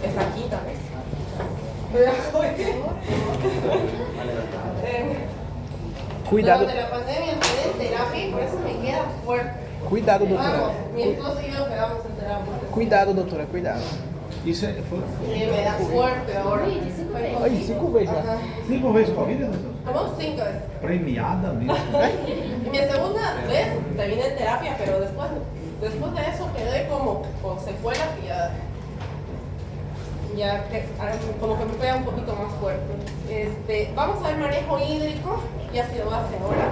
Es la quinta vez. Cuidado. Durante la pandemia entré en terapia y por eso me queda fuerte. Cuidado, doutora. Vamos, mi esposo y yo quedamos en terapia. Cuidado, doutora, cuidado. Isso foi Y me da fuerte ahora. Ay, 5 veces. Ajá. 5 vezes corrida, doutor? Como 5 veces. Premiada mesmo. Y mi segunda vez terminé en terapia, pero después de eso quedé como con secuelas y como que me pega un poquito más fuerte. Vamos a ver manejo hídrico, ya se lo hace ahora.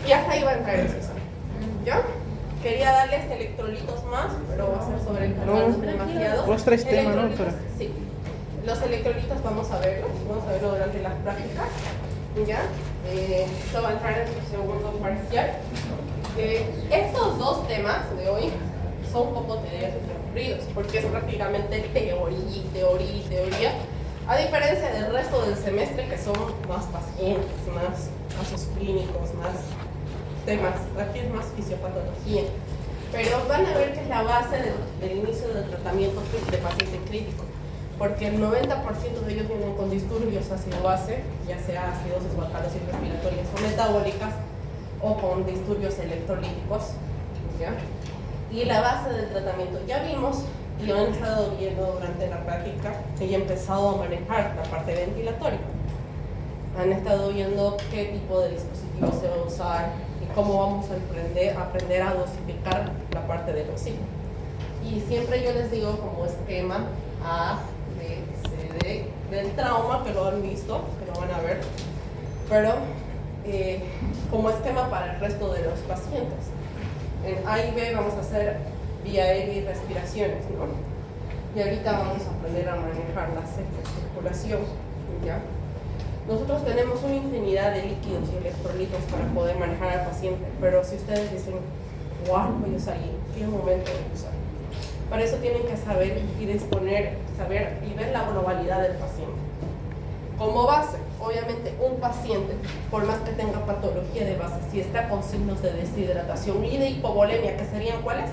Y hasta ahí va a entrar el Susan. ¿Ya? Quería darles electrolitos más, pero va a ser sobre el canal demasiado. Los 3 temas, ¿no, Electrolitos, doctora? sí. Los electrolitos vamos a verlo durante las prácticas. ¿Ya? Esto va a entrar en su segundo parcial. Estos 2 temas de hoy son un poco aburridos, porque es prácticamente teoría, a diferencia del resto del semestre que son más pacientes, más casos clínicos, más temas, aquí es más fisiopatología, pero van a ver que es la base del inicio del tratamiento de paciente crítico, porque el 90% de ellos vienen con disturbios ácido-base, ya sea acidosis basales y respiratorias o metabólicas, o con disturbios electrolíticos, ¿ya? Y la base del tratamiento, ya vimos y han estado viendo durante la práctica que ya he empezado a manejar la parte ventilatoria. Han estado viendo qué tipo de dispositivo se va a usar y cómo vamos a aprender a dosificar la parte del oxígeno. Y siempre yo les digo como esquema A, B, C, D, del trauma, que lo han visto, que lo van a ver, pero como esquema para el resto de los pacientes. En A y B vamos a hacer vía aérea y respiraciones, ¿no? Y ahorita vamos a aprender a manejar la circulación, ¿ya? Nosotros tenemos una infinidad de líquidos y electrolitos para poder manejar al paciente, pero si ustedes dicen, ¿cuál voy a usar y en qué momento voy a usar? Para eso tienen que saber y disponer, saber y ver la globalidad del paciente. Como base, obviamente un paciente, por más que tenga patología de base, si está con signos de deshidratación y de hipovolemia, ¿que serían cuáles?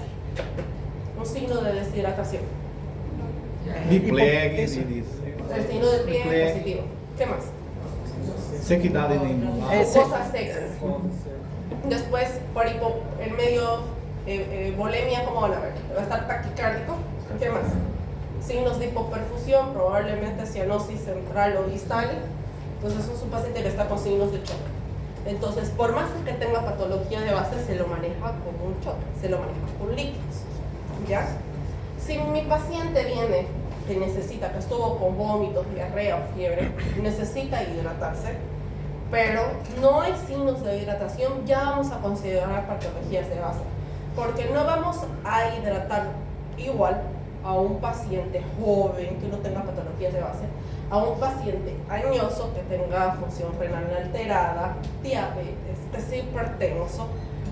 Un signo de deshidratación. Pliegue, El signo de pliegue positivo. ¿Qué más? sequidade nenhuma. Cosas secas. Después, por el medio volemia, ¿cómo van a ver? Va a estar taquicárdico. ¿Qué más? Signos de hipoperfusión, probablemente cianosis central o distal. Entonces es un paciente que está con signos de choque. Entonces, por más que tenga patología de base, se lo maneja como un choque, se lo maneja con líquidos, ¿ya? Si mi paciente viene que necesita, que estuvo con vómitos, diarrea o fiebre, necesita hidratarse, pero no hay signos de hidratación, ya vamos a considerar patologías de base, porque no vamos a hidratar igual a un paciente joven que no tenga patologías de base, a un paciente añoso que tenga función renal alterada, diabetes, que sea hipertenso,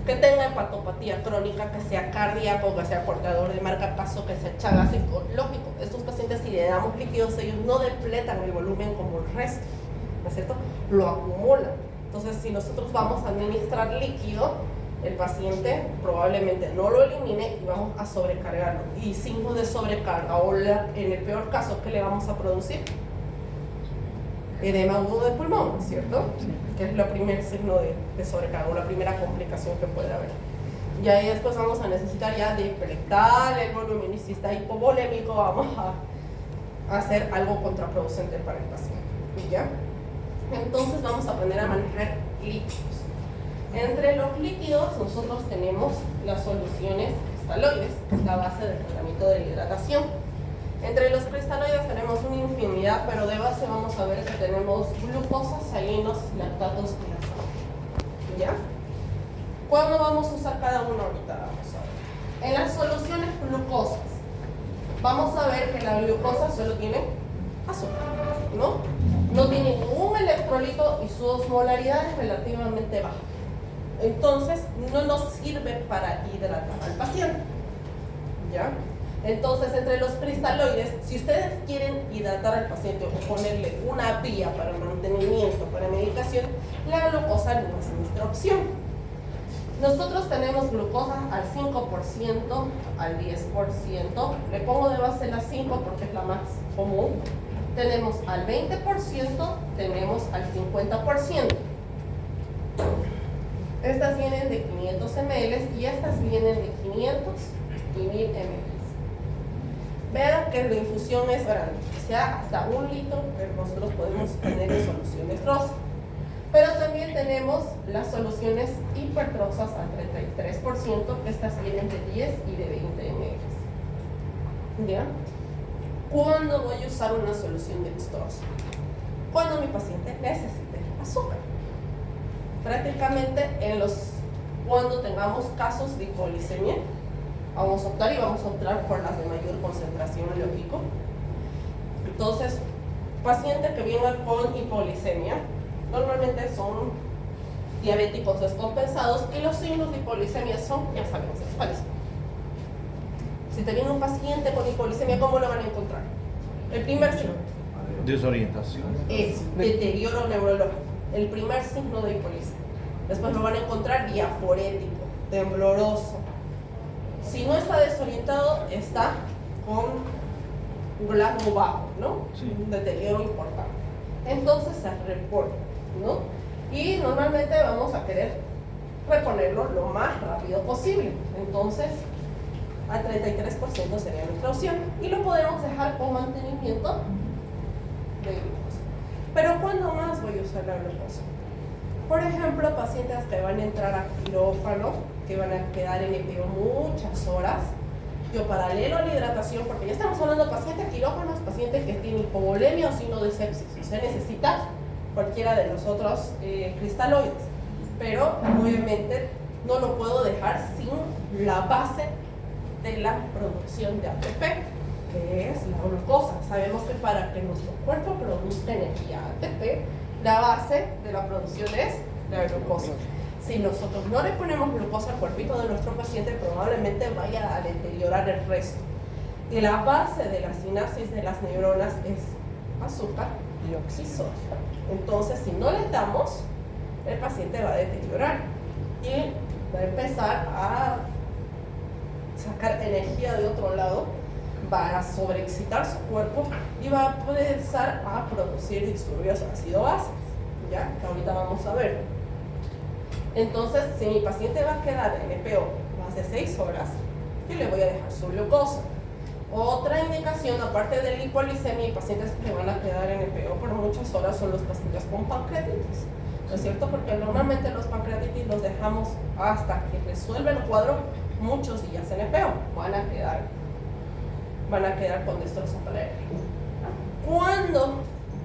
que tenga hepatopatía crónica, que sea cardíaco, que sea portador de marcapaso, que sea chagas psicológico. Estos pacientes, si le damos líquidos, ellos no depletan el volumen como el resto, ¿no es cierto? Lo acumulan. Entonces, si nosotros vamos a administrar líquido, el paciente probablemente no lo elimine y vamos a sobrecargarlo. Y signos de sobrecarga, o en el peor caso, ¿qué le vamos a producir? Edema agudo de pulmón, ¿cierto? Que es el primer signo de sobrecarga, o la primera complicación que puede haber. Y ahí después vamos a necesitar ya de hiperrectal, el volumen, y si está hipovolémico, vamos a hacer algo contraproducente para el paciente. ¿Ya? Entonces vamos a aprender a manejar líquidos. Entre los líquidos nosotros tenemos las soluciones cristaloides, que es la base del tratamiento de la hidratación. Entre los cristaloides tenemos una infinidad, pero de base vamos a ver que tenemos glucosas, salinos, lactatos y ácidos. ¿Ya? ¿Cuándo vamos a usar cada uno ahorita? Vamos a ver. En las soluciones glucosas, vamos a ver que la glucosa solo tiene azúcar, ¿no? No tiene ningún electrolito y su osmolaridad es relativamente baja. Entonces, no nos sirve para hidratar al paciente. ¿Ya? Entonces, entre los cristaloides, si ustedes quieren hidratar al paciente o ponerle una vía para mantenimiento, para medicación, la glucosa no es nuestra opción. Nosotros tenemos glucosa al 5%, al 10%. Le pongo de base la 5 porque es la más común. Tenemos al 20%, tenemos al 50%. Estas vienen de 500 ml y estas vienen de 500 y 1000 ml. Vean que la infusión es grande, o sea, hasta 1 litro que nosotros podemos tener en soluciones rosa. Pero también tenemos las soluciones hipertrosas al 33%, que estas vienen de 10 y de 20 ml. ¿Ya? ¿Cuándo voy a usar una solución dextrosa? Cuando mi paciente necesite azúcar. Prácticamente cuando tengamos casos de hipoglicemia, vamos a optar por las de mayor concentración, lógico. Entonces, paciente que venga con hipoglicemia, normalmente son diabéticos descompensados y los signos de hipoglicemia son, ya sabemos cuáles. Si te viene un paciente con hipoglicemia, ¿cómo lo van a encontrar? El primer signo Desorientación. es deterioro neurológico, el primer signo de hipoglicemia. Después lo van a encontrar diaforético, tembloroso. Si no está desorientado, está con glasmo bajo, ¿no? Sí. Un deterioro importante. Entonces se reporta, ¿no? Y normalmente vamos a querer reponerlo lo más rápido posible. Entonces, al 33% sería nuestra opción. Y lo podemos dejar con mantenimiento de glucosa. Pero ¿cuándo más voy a usar la glucosa? Por ejemplo, pacientes que van a entrar a quirófano, que van a quedar en EPO muchas horas. Yo paralelo a la hidratación, porque ya estamos hablando de pacientes quirófanos, pacientes que tienen hipovolemia o signo de sepsis. Usted necesita cualquiera de los otros cristaloides, pero obviamente no lo puedo dejar sin la base de la producción de ATP, que es la glucosa. Sabemos que para que nuestro cuerpo produzca energía ATP, la base de la producción es la glucosa. Si nosotros no le ponemos glucosa al cuerpito de nuestro paciente, probablemente vaya a deteriorar el resto. Y la base de la sinapsis de las neuronas es azúcar y sodio. Entonces, si no le damos, el paciente va a deteriorar y va a empezar a sacar energía de otro lado, va a sobreexcitar su cuerpo y va a empezar a producir disturbios ácido-básicos, ¿ya? Que ahorita vamos a ver. Entonces, si mi paciente va a quedar en EPO más de 6 horas, yo le voy a dejar su glucosa. Otra indicación, aparte de la hipoglicemia y pacientes que van a quedar en EPO por muchas horas, son los pacientes con pancreatitis. ¿No es cierto? Porque normalmente los pancreatitis los dejamos hasta que resuelve el cuadro muchos días en EPO. Van a quedar con destrozo palario. ¿Cuándo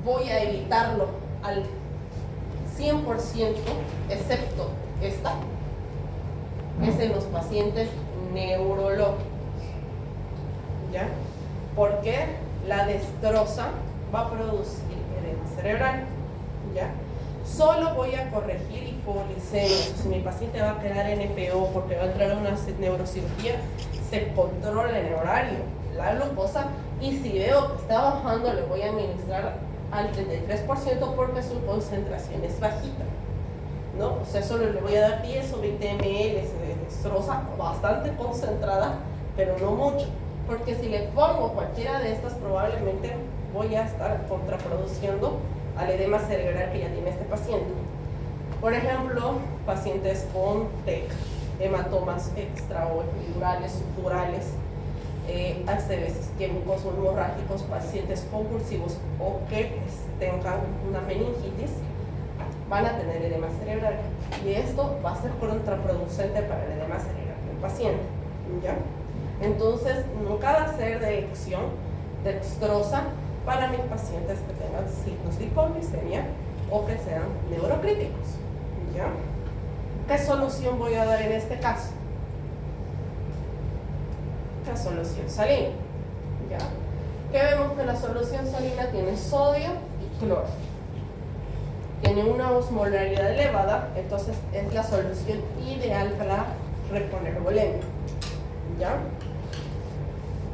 voy a evitarlo al 100%, excepto esta? Es en los pacientes neurológicos, ¿ya? Porque la destroza va a producir edema cerebral, ¿ya? Solo voy a corregir hipoglicemia. Si mi paciente va a quedar en EPO porque va a entrar a una neurocirugía, se controla en el horario la glucosa, y si veo que está bajando, le voy a administrar al 33% porque su concentración es bajita, ¿no? O sea, solo le voy a dar 10 o 20 ml de destroza bastante concentrada, pero no mucho, porque si le pongo cualquiera de estas, probablemente voy a estar contraproduciendo al edema cerebral que ya tiene este paciente. Por ejemplo, pacientes con TEC, hematomas extra o epidurales, subdurales, ACVs isquémicos o hemorrágicos, pacientes convulsivos o que tengan una meningitis, van a tener edema cerebral, y esto va a ser contraproducente para el edema cerebral del paciente, ¿ya? Entonces, nunca va a ser de elección dextrosa para mis pacientes que tengan signos de hipoglicemia o que sean neurocríticos, ¿ya? ¿Qué solución voy a dar en este caso? La solución salina, ¿ya? Que vemos que la solución salina tiene sodio y cloro. Tiene una osmolaridad elevada, entonces es la solución ideal para reponer volemia, ¿ya?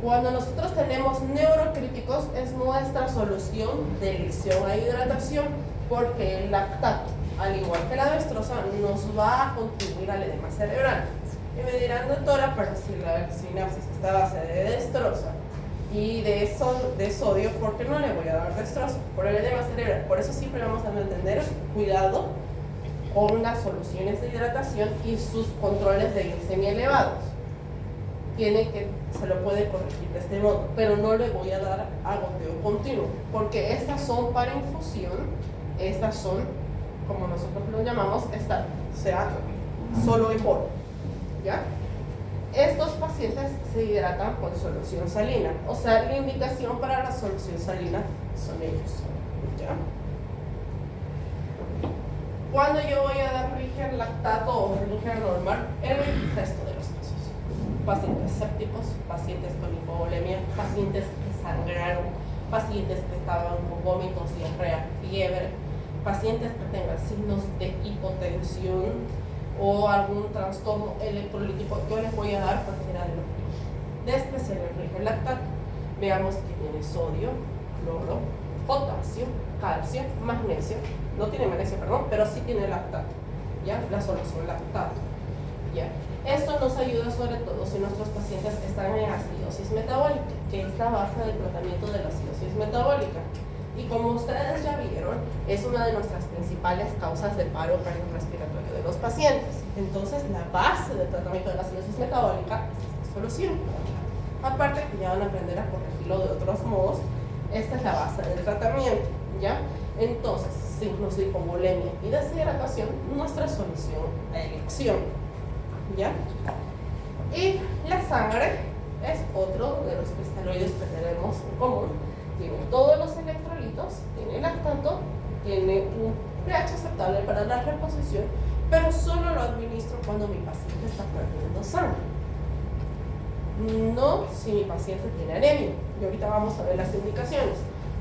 Cuando nosotros tenemos neurocríticos, es nuestra solución de elección a hidratación, porque el lactato al igual que la dextrosa, nos va a contribuir al edema cerebral. Y me dirán, doctora, pero si la sinapsis está a base de dextrosa y de sodio, ¿por qué no le voy a dar dextrosa? Por el edema cerebral. Por eso siempre vamos a entender cuidado con las soluciones de hidratación y sus controles de glicemia elevados. Se lo puede corregir de este modo, pero no le voy a dar a goteo continuo, porque estas son para infusión, estas son, como nosotros lo llamamos, sea solo en polvo, ¿ya? Estos pacientes se hidratan con solución salina, o sea, la indicación para la solución salina son ellos, ¿ya? Cuando yo voy a dar Riger lactato o Riger normal, el resto de los casos. Pacientes sépticos, pacientes con hipovolemia, pacientes que sangraron, pacientes que estaban con vómitos, diarrea, fiebre, pacientes que tengan signos de hipotensión o algún trastorno electrolítico, yo les voy a dar cualquiera de los dos. De especial el Riger lactato. Veamos que tiene sodio, cloro, potasio, calcio, magnesio. No tiene magnesio, perdón, pero sí tiene lactato, ¿ya? La solución lactato, ¿ya? Esto nos ayuda sobre todo si nuestros pacientes están en acidosis metabólica, que es la base del tratamiento de la acidosis metabólica. Y como ustedes ya vieron, es una de nuestras principales causas de paro cardiorrespiratorio de los pacientes. Entonces, la base del tratamiento de la acidosis metabólica es esta solución. Aparte que ya van a aprender a corregirlo de otros modos, esta es la base del tratamiento, ¿ya? Entonces, signos de hipovolemia y deshidratación, nuestra solución a elección, ¿ya? Y la sangre es otro de los cristaloides que tenemos en común. Tiene todos los electrolitos, tiene lactato, tiene un pH aceptable para la reposición, pero solo lo administro cuando mi paciente está perdiendo sangre. No si mi paciente tiene anemia. Y ahorita vamos a ver las indicaciones.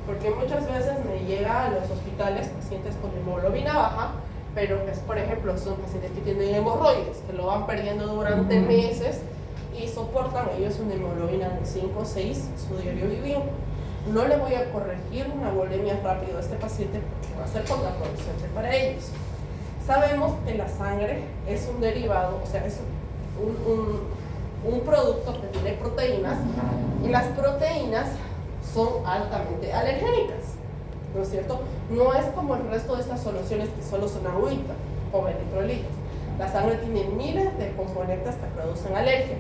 Porque muchas veces me llega a los hospitales pacientes con hemoglobina baja, pero pues, por ejemplo, son pacientes que tienen hemorroides, que lo van perdiendo durante meses y soportan ellos una hemoglobina de 5 o 6 su diario vivir. No le voy a corregir una volemia rápido a este paciente porque va a ser contraproducente para ellos. Sabemos que la sangre es un derivado, o sea, es un producto que tiene proteínas, y las proteínas son altamente alergénicas, ¿no es cierto? No es como el resto de estas soluciones que solo son agüita o electrolitos. La sangre tiene miles de componentes que producen alergia,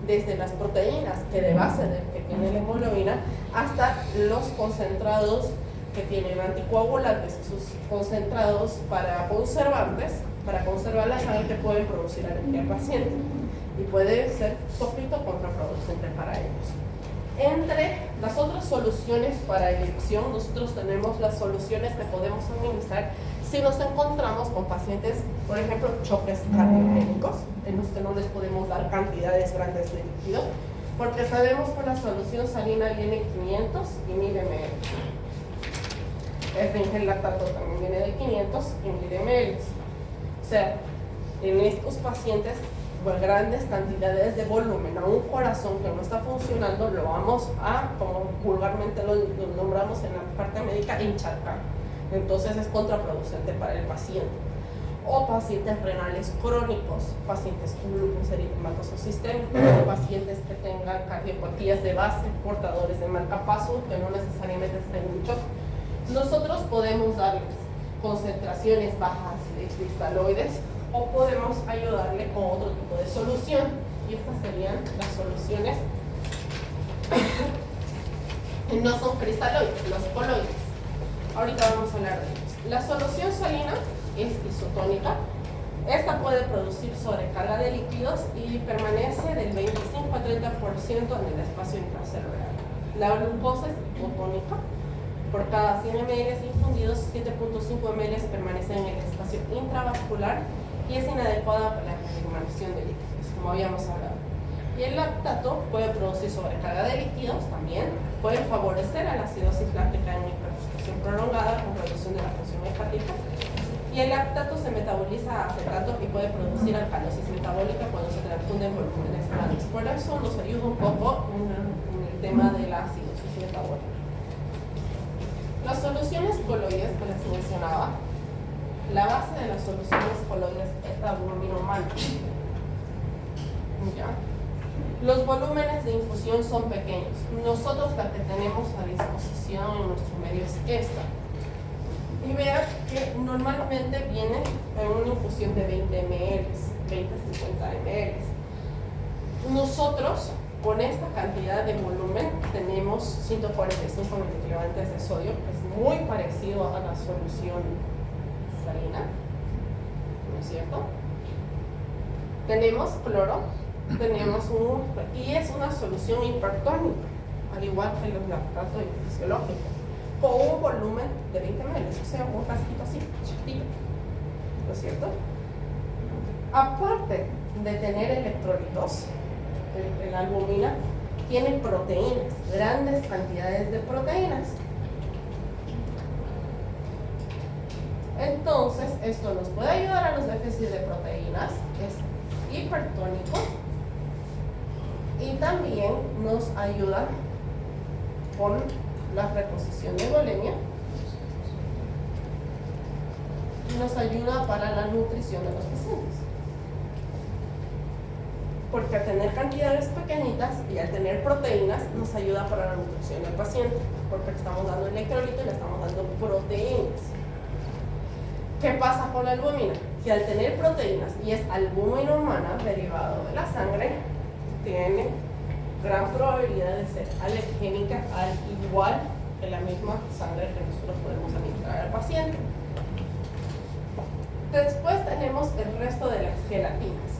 desde las proteínas que de base del que tiene la hemoglobina hasta los concentrados que tienen anticoagulantes, sus concentrados para conservantes, para conservar la sangre, que pueden producir alergia al paciente y puede ser poquito contraproducente para ellos. Entre las otras soluciones para elección, nosotros tenemos las soluciones que podemos administrar si nos encontramos con pacientes, por ejemplo, choques cardiogénicos, en los que no les podemos dar cantidades grandes de líquido, porque sabemos que la solución salina viene 500 y 1000 ml. El Ringer lactato también viene de 500 y 1000 ml. O sea, en estos pacientes grandes cantidades de volumen a un corazón que no está funcionando, lo vamos a, como vulgarmente lo nombramos en la parte médica, encharcar. Entonces es contraproducente para el paciente. O pacientes renales crónicos, pacientes con lupus eritematoso sistémico, pacientes que tengan cardiopatías de base, portadores de marcapaso, que no necesariamente estén en shock. Nosotros podemos darles concentraciones bajas de cristaloides, o podemos ayudarle con otro tipo de solución, y estas serían las soluciones no son cristaloides, los coloides. Ahorita vamos a hablar de ellos. La solución salina es isotónica. Esta puede producir sobrecarga de líquidos y permanece del 25 a 30% en el espacio intracelular. La glucosa es hipotónica. Por cada 100 ml infundidos, 7.5 ml permanecen en el espacio intravascular y es inadecuada para la permanección de líquidos, como habíamos hablado. Y el lactato puede producir sobrecarga de líquidos también, puede favorecer a la acidosis láctica en hipertensión prolongada con reducción de la función hepática. Y el lactato se metaboliza a acetato y puede producir alcalosis metabólica cuando se transfunde en volúmenes grandes. Por eso nos ayuda un poco en el tema de la acidosis metabólica. Las soluciones coloides que les mencionaba la base de las soluciones coloides es la albúmina humana. ¿Ya? Los volúmenes de infusión son pequeños. Nosotros la que tenemos a disposición en nuestro medio es esta. Y vean que normalmente viene en una infusión de 20 ml, 20-50 ml. Nosotros, con esta cantidad de volumen, tenemos 145 miliequivalentes de sodio, que es muy parecido a la solución salina, ¿no es cierto? Tenemos cloro, y es una solución hipertónica, al igual que el lactato fisiológico, con un volumen de 20 ml, o sea, un frasquito así, chiquitito, ¿no es cierto? Aparte de tener electrolitos, la albúmina tiene proteínas, grandes cantidades de proteínas. Entonces, esto nos puede ayudar a los déficits de proteínas, es hipertónico, y también nos ayuda con la reposición de bulimia, y nos ayuda para la nutrición de los pacientes. Porque al tener cantidades pequeñitas y al tener proteínas nos ayuda para la nutrición del paciente, porque le estamos dando electrolito y le estamos dando proteínas. ¿Qué pasa con la albúmina? Que al tener proteínas y es albúmina humana derivado de la sangre, tiene gran probabilidad de ser alergénica al igual que la misma sangre que nosotros podemos administrar al paciente. Después tenemos el resto de las gelatinas,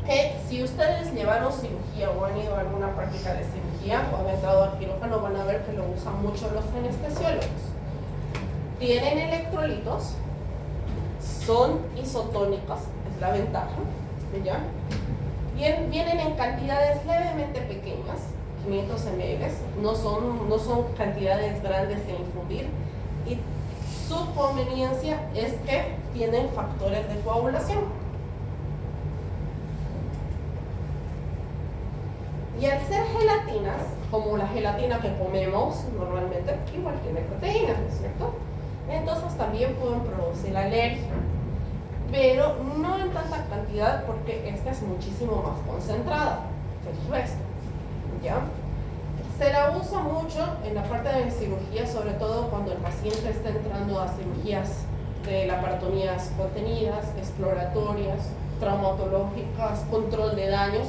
que si ustedes llevaron cirugía o han ido a alguna práctica de cirugía o han entrado al quirófano, van a ver que lo usan mucho los anestesiólogos. Tienen electrolitos, son isotónicos, es la ventaja, ¿ya? Vienen en cantidades levemente pequeñas, 500 ml, no son cantidades grandes de infundir, y su conveniencia es que tienen factores de coagulación. Y al ser gelatinas, como la gelatina que comemos normalmente, igual tiene proteínas, ¿no es cierto? Entonces también pueden producir alergia, pero no en tanta cantidad porque esta es muchísimo más concentrada que el resto, ¿ya? Se la usa mucho en la parte de cirugía, sobre todo cuando el paciente está entrando a cirugías de laparotomías contenidas, exploratorias, traumatológicas, control de daños,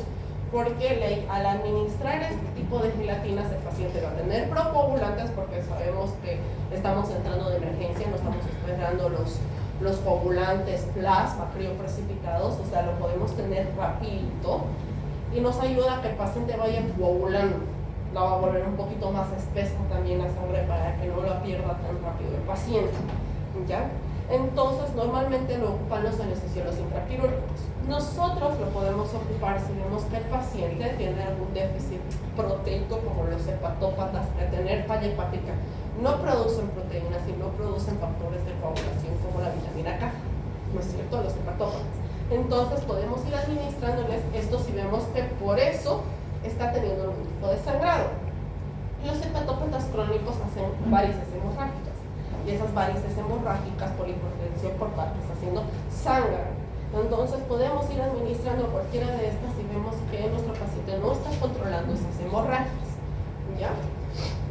porque al administrar este tipo de gelatinas el paciente va a tener procoagulantes, porque sabemos que estamos entrando de emergencia, no estamos esperando los coagulantes plasma crioprecipitados, o sea, lo podemos tener rapidito, y nos ayuda a que el paciente vaya coagulando, la va a volver un poquito más espesa también la sangre para que no la pierda tan rápido el paciente, ¿ya? Entonces, normalmente lo ocupan los anestesiólogos intraquirúrgicos. Nosotros lo podemos ocupar si vemos que el paciente tiene algún déficit proteico, como los hepatópatas, que al tener falla hepática no producen proteínas y no producen factores de coagulación como la vitamina K, ¿no es cierto? Los hepatópatas. Entonces, podemos ir administrándoles esto si vemos que por eso está teniendo algún tipo de sangrado. Los hepatópatas crónicos hacen varices hemorrágicas. Y esas varices hemorrágicas por hipertensión portal que está haciendo sangre. Entonces podemos ir administrando cualquiera de estas si vemos que nuestro paciente no está controlando esas hemorragias, ¿ya?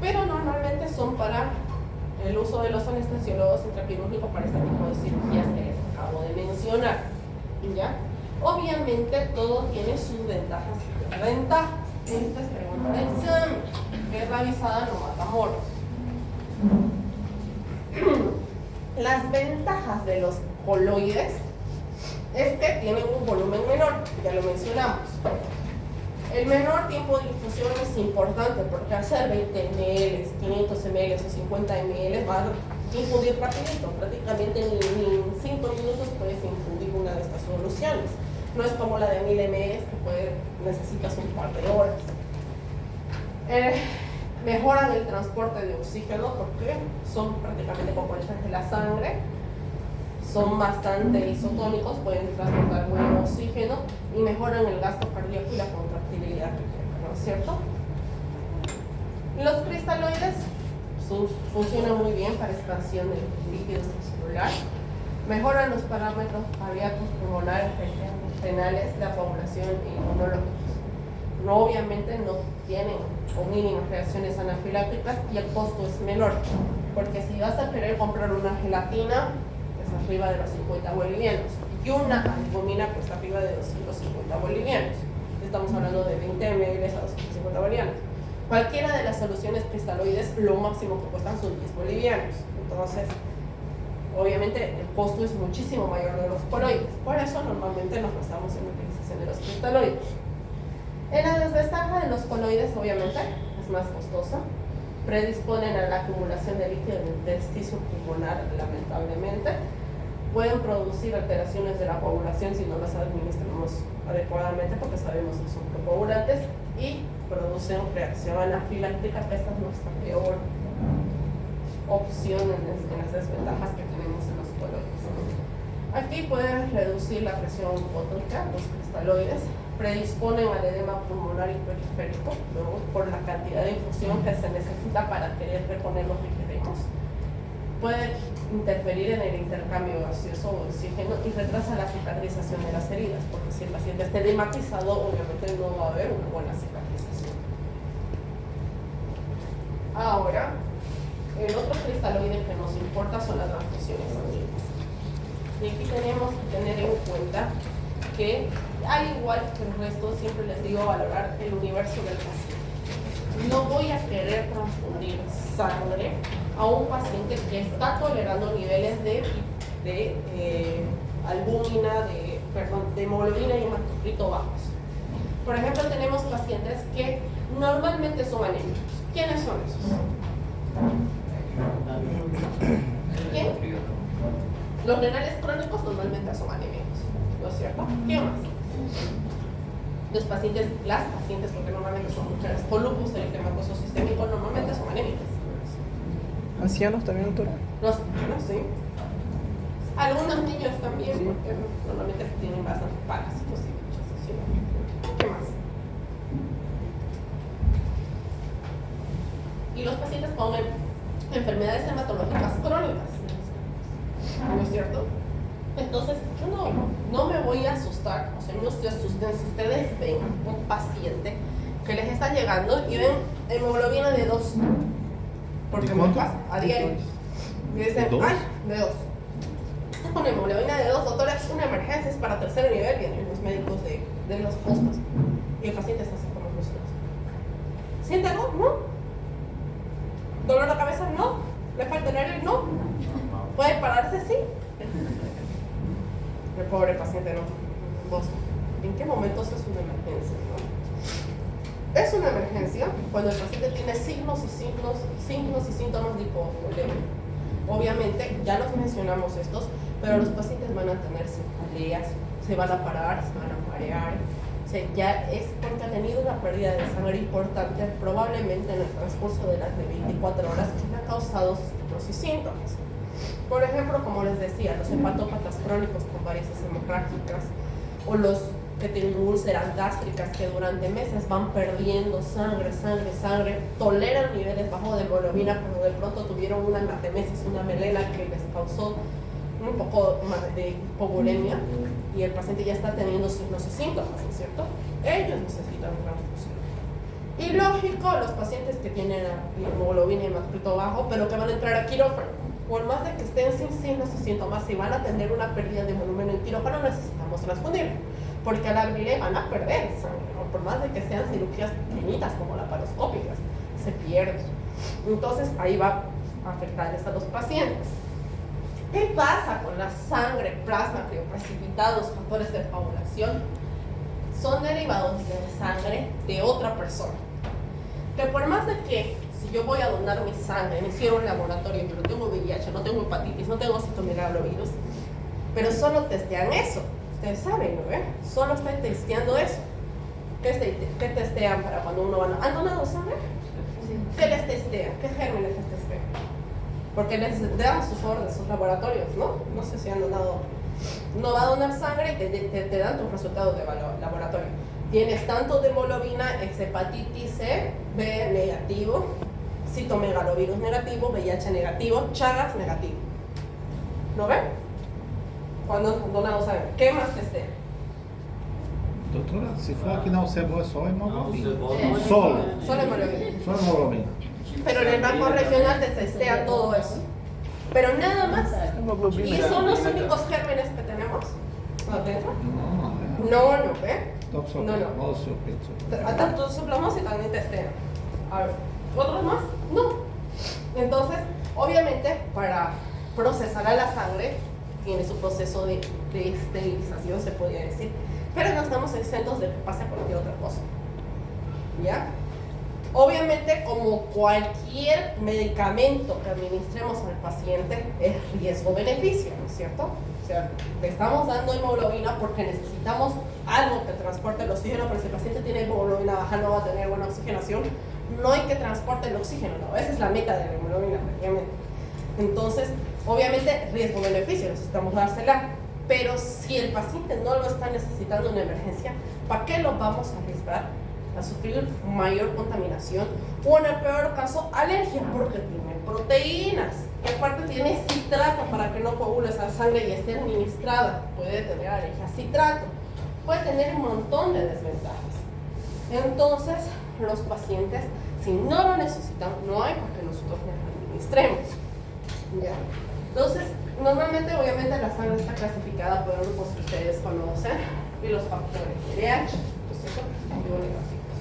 Pero normalmente son para el uso de los anestesiólogos intraquirúrgicos para este tipo de cirugías que les acabo de mencionar, ¿ya? Obviamente todo tiene sus ventajas y desventajas. Esta es pregunta de examen, que es realizada en los Matamoros. Las ventajas de los coloides es que tienen un volumen menor, ya lo mencionamos. El menor tiempo de infusión es importante porque al ser 20 ml, 500 ml o 50 ml va a infundir rapidito, prácticamente ni en 5 minutos puedes infundir una de estas soluciones. No es como la de 1000 ml que necesitas un par de horas. Mejoran el transporte de oxígeno porque son prácticamente componentes de la sangre, son bastante isotónicos, pueden transportar buen oxígeno y mejoran el gasto cardíaco y la contractilidad cardíaca, ¿no es cierto? Los cristaloides funcionan muy bien para expansión del líquido extracelular. Mejoran los parámetros cardíacos, pulmonares, renales de la población inmunológica. No, obviamente no tienen o mínimas reacciones anafilácticas y el costo es menor, porque si vas a querer comprar una gelatina, es arriba de los 50 bolivianos, y una albumina cuesta arriba de 250 bolivianos. Estamos hablando de 20 ml a 250 bolivianos. Cualquiera de las soluciones cristaloides, lo máximo que cuestan son 10 bolivianos. Entonces, obviamente el costo es muchísimo mayor de los coloides. Por eso normalmente nos basamos en la utilización de los cristaloides. En la desventaja de los coloides, obviamente, es más costosa. Predisponen a la acumulación de líquido en el intersticio pulmonar, lamentablemente. Pueden producir alteraciones de la coagulación si no las administramos adecuadamente, porque sabemos que son coagulantes, y producen reacción anafiláctica, que esta es nuestra peor opción en las desventajas que tenemos en los coloides. Aquí pueden reducir la presión hipótrica, los cristaloides, predisponen al edema pulmonar y periférico, ¿no? Por la cantidad de infusión que se necesita para querer reponer lo que queremos. Puede interferir en el intercambio gaseoso o oxígeno y retrasa la cicatrización de las heridas, porque si el paciente está edematizado, obviamente no va a haber una buena cicatrización. Ahora, el otro cristaloide que nos importa son las transfusiones sanguíneas. Y aquí tenemos que tener en cuenta que, al igual que el resto, siempre les digo valorar el universo del paciente. No voy a querer transfundir sangre a un paciente que está tolerando niveles de albúmina, de hemoglobina y hematocrito bajos. Por ejemplo, tenemos pacientes que normalmente son anémicos. ¿Quiénes son esos? ¿Quién? Los renales crónicos normalmente son anémicos, ¿no es cierto? ¿Qué más? Las pacientes, porque normalmente son mujeres, con lupus eritematoso sistémico, normalmente son anémicas. ¿Ancianos también, doctora? Los ancianos, sí. Algunos niños también, Sí. porque normalmente tienen bastante parásitos y muchas sesiones. ¿Qué más? Y los pacientes con enfermedades hematológicas crónicas, ¿no es cierto? Entonces, yo no me voy a asustar, o sea, no se asusten si ustedes ven un paciente que les está llegando y ven hemoglobina de 2. Porque me pasa a diario. Y dicen, ¿2? ay, de 2. Está con hemoglobina de 2, doctora, es una emergencia, es para tercer nivel, vienen los médicos de los postos. Y el paciente está así como los ojos. ¿Siente algo? No. ¿Dolor de cabeza? No. ¿Le falta el aire? No. ¿Puede pararse? Sí. El pobre paciente no. ¿En qué momentos es una emergencia? ¿No? Es una emergencia cuando el paciente tiene signos y síntomas de hipovolemia. Obviamente, ya los mencionamos estos, pero los pacientes van a tener cefaleas, se van a parar, se van a marear. O sea, ya es porque ha tenido una pérdida de sangre importante, probablemente en el transcurso de las 24 horas, que le ha causado signos y síntomas. Por ejemplo, como les decía, los hepatópatas crónicos con varices hemorrágicas o los que tienen úlceras gástricas que durante meses van perdiendo sangre, toleran niveles bajos de hemoglobina, pero de pronto tuvieron una anatemesis, una melena que les causó un poco de hipovolemia y el paciente ya está teniendo signos y síntomas, ¿no es cierto? Ellos necesitan transfusión. Y lógico, los pacientes que tienen hemoglobina y hematocrito bajo, pero que van a entrar a quirófano. Por más de que estén sin signos y síntomas, si van a tener una pérdida de volumen en quirófano, necesitamos transfundir, porque al abrir van a perder sangre, ¿no? Por más de que sean cirugías pequeñitas como laparoscópicas, se pierde. Entonces ahí va a afectarles a los pacientes. ¿Qué pasa con la sangre, plasma, crioprecipitados, factores de coagulación? Son derivados de sangre de otra persona. Que por más de que, si yo voy a donar mi sangre, me hicieron un laboratorio, pero tengo VIH, no tengo hepatitis, no tengo citomegalovirus, pero solo testean eso. Ustedes saben, ¿no? Solo están testeando eso. ¿Qué testean para cuando uno va a... ¿Han donado sangre? ¿Qué les testean? ¿Qué gérmenes les testean? Porque les dan sus órdenes, sus laboratorios, ¿no? No sé si han donado. No va a donar sangre y te dan tus resultados de laboratorio. Tienes tanto de hemoglobina, hepatitis C, B negativo, citomegalovirus negativo, VIH negativo, Chagas negativo. ¿No ven? cuando han donado sangre. ¿Qué más testean? Doutora, se for aqui na UCEBO é só hemoglobina. Eh, Solo. Solo hemoglobina. Só hemoglobina. Pero en el banco regional te testea todo eso. Pero nada más. ¿Y son los únicos gérmenes que tenemos adentro? Não, No, no, ¿ve? Toxoplasmose, No, no. seu peito. Hasta toxoplasmose también testean. A ver, ¿otros más? No. Entonces, obviamente, para procesar a la sangre, tiene su proceso de esterilización, se podría decir. Pero no estamos exentos de que pase cualquier otra cosa. ¿Ya? Obviamente, como cualquier medicamento que administremos al paciente, es riesgo-beneficio, ¿no es cierto? O sea, le estamos dando hemoglobina porque necesitamos algo que transporte el oxígeno, pero si el paciente tiene hemoglobina baja no va a tener buena oxigenación. No hay que transporte el oxígeno, ¿no? Esa es la meta de la hemoglobina, prácticamente. Entonces, obviamente, riesgo-beneficio, necesitamos dársela. Pero si el paciente no lo está necesitando en emergencia, ¿para qué lo vamos a arriesgar a sufrir mayor contaminación? O en el peor caso, alergia, porque tiene proteínas. Y aparte tiene citrato para que no coagule esa sangre y esté administrada. Puede tener alergia a citrato. Puede tener un montón de desventajas. Entonces, los pacientes, si no lo necesitan, no hay por qué nosotros les administremos. ¿Ya? Entonces, normalmente, obviamente, la sangre está clasificada por grupos que ustedes conocen y los factores RH, biográficos.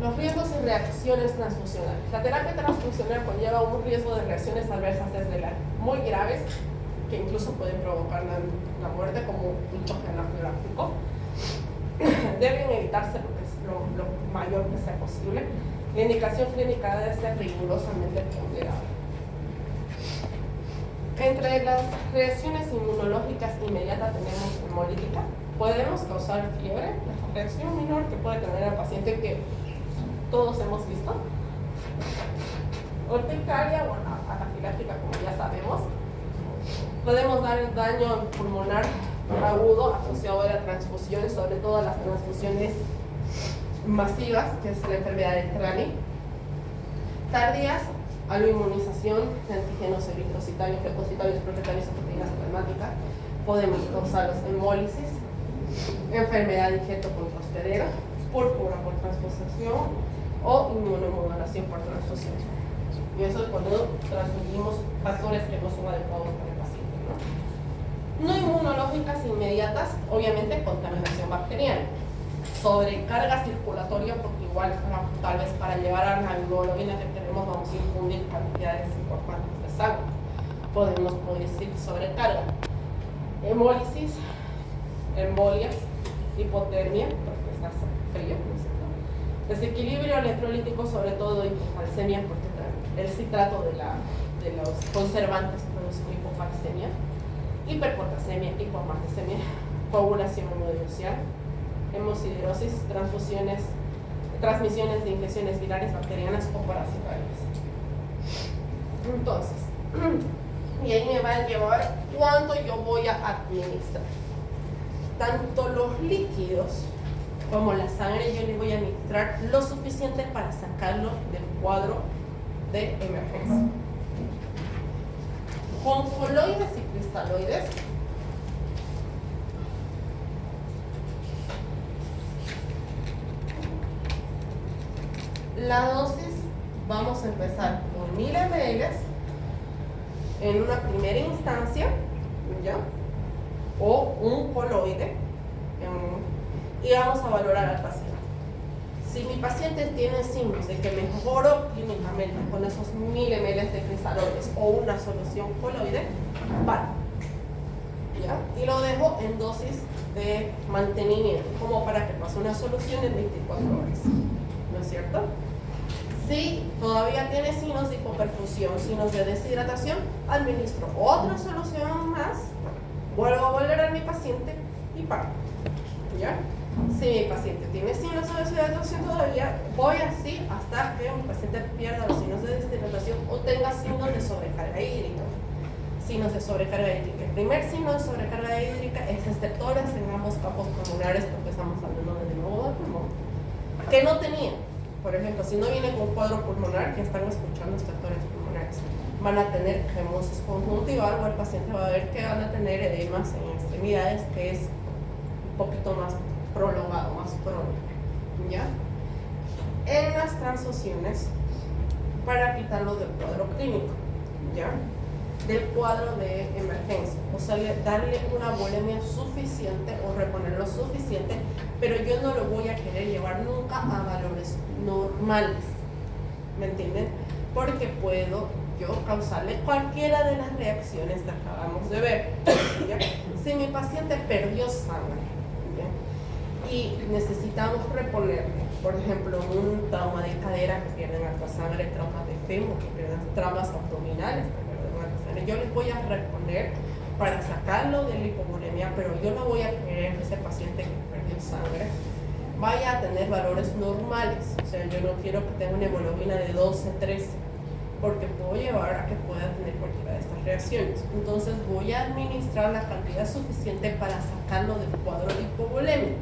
Los riesgos y reacciones transfusionales. La terapia transfusional conlleva un riesgo de reacciones adversas desde las muy graves, que incluso pueden provocar la muerte, como un choque anafiláctico. Deben evitarse porque es lo mayor que sea posible. La indicación clínica debe ser rigurosamente ponderada. Entre las reacciones inmunológicas inmediatas tenemos hemolítica. Podemos causar fiebre, la reacción menor que puede tener el paciente que todos hemos visto. Urticaria o anafiláctica, como ya sabemos. Podemos dar daño pulmonar agudo asociado a las transfusiones, sobre todo las transfusiones masivas, que es la enfermedad de Crani. Tardías, aloinmunización de antígenos eritrocitarios, leucocitarios, proteicarios o proteínas plasmáticas. Podemos causar hemólisis, enfermedad de injeto-contra hospedero, púrpura por transfusión o inmunomodulación por transfusión. Y eso es cuando transmitimos factores que no son adecuados para el paciente, ¿no? No inmunológicas inmediatas, obviamente contaminación bacteriana. Sobrecarga circulatoria, porque igual tal vez para llevar a la hemoglobina que tenemos vamos a infundir cantidades importantes de sangre. Podemos decir sobrecarga. Hemólisis, embolias, hipotermia, porque está frío, ¿no es cierto? Desequilibrio electrolítico, sobre todo hipocalcemia, porque el citrato de los conservantes produce hipocalcemia. Hiperpotasemia, hipoamagnesemia, coagulación hemodiocial, hemosiderosis, transmisiones de infecciones virales, bacterianas o parasitarias. Entonces, y ahí me va a llevar cuánto yo voy a administrar. Tanto los líquidos como la sangre yo le voy a administrar lo suficiente para sacarlo del cuadro de emergencia. Con coloides y cristaloides, la dosis vamos a empezar con 1000 ml en una primera instancia, ¿ya? O un coloide, y vamos a valorar al paciente. Si mi paciente tiene signos de que mejoró clínicamente con esos 1000 ml de cristaloides o una solución coloide, paro, ¿ya? Y lo dejo en dosis de mantenimiento, como para que pase una solución en 24 horas, ¿no es cierto? Si todavía tiene signos de hipoperfusión, signos de deshidratación, administro otra solución más, vuelvo a volver a mi paciente y paro, ¿ya? Si mi paciente tiene signos de deshidratación todavía, voy así hasta que mi paciente pierda los signos de deshidratación o tenga signos de sobrecarga hídrica. Signos de sobrecarga hídrica. El primer signo de sobrecarga hídrica es tórax en ambos campos pulmonares, porque estamos hablando de nuevo del pulmón, que no tenía. Por ejemplo, si no viene con cuadro pulmonar, ya están escuchando estatores pulmonares, van a tener hemosis conjuntival o el paciente va a ver que van a tener edemas en extremidades, que es un poquito más prolongado, más crónico, ¿ya? En las transfusiones, para quitarlo del cuadro clínico, ¿ya? Del cuadro de emergencia, o sea, darle una volemia suficiente o reponerlo suficiente, pero yo no lo voy a querer llevar nunca a valores normales, ¿me entienden? Porque puedo yo causarle cualquiera de las reacciones que acabamos de ver, ¿ya? Si mi paciente perdió sangre, ¿ya? Y necesitamos reponerle, por ejemplo, un trauma de cadera que pierden alta sangre, traumas de fémur que pierden, traumas abdominales que pierden alta sangre, yo les voy a reponer para sacarlo de la hipovolemia, pero yo no voy a querer que ese paciente que perdió sangre vaya a tener valores normales. O sea, yo no quiero que tenga una hemoglobina de 12, 13, porque puedo llevar a que pueda tener cualquiera de estas reacciones. Entonces voy a administrar la cantidad suficiente para sacarlo del cuadro de hipovolemia,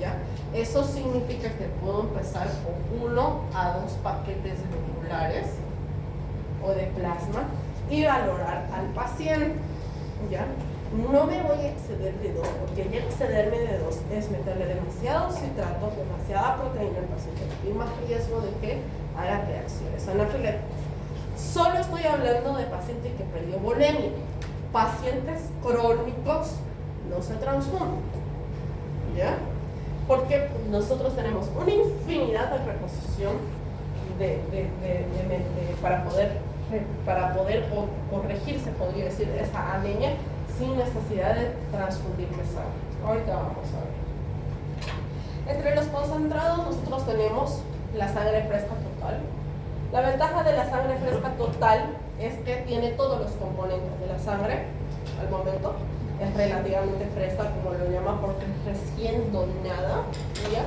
¿ya? Eso significa que puedo empezar con 1 a 2 paquetes regulares o de plasma y valorar al paciente, ¿ya? No me voy a exceder de 2, porque ya excederme de 2 es meterle demasiado citrato, demasiada proteína al paciente y más riesgo de que haga reacciones anafilácticas. Solo estoy hablando de pacientes que perdió volemia. Pacientes crónicos no se transfunden, ¿ya? Porque nosotros tenemos una infinidad de reposición para poder corregir, se podría decir, esa anemia sin necesidad de transfundirme sangre. Ahorita vamos a ver. Entre los concentrados nosotros tenemos la sangre fresca total. La ventaja de la sangre fresca total es que tiene todos los componentes de la sangre al momento. Es relativamente fresca, como lo llaman, porque es recién donada, ¿ya?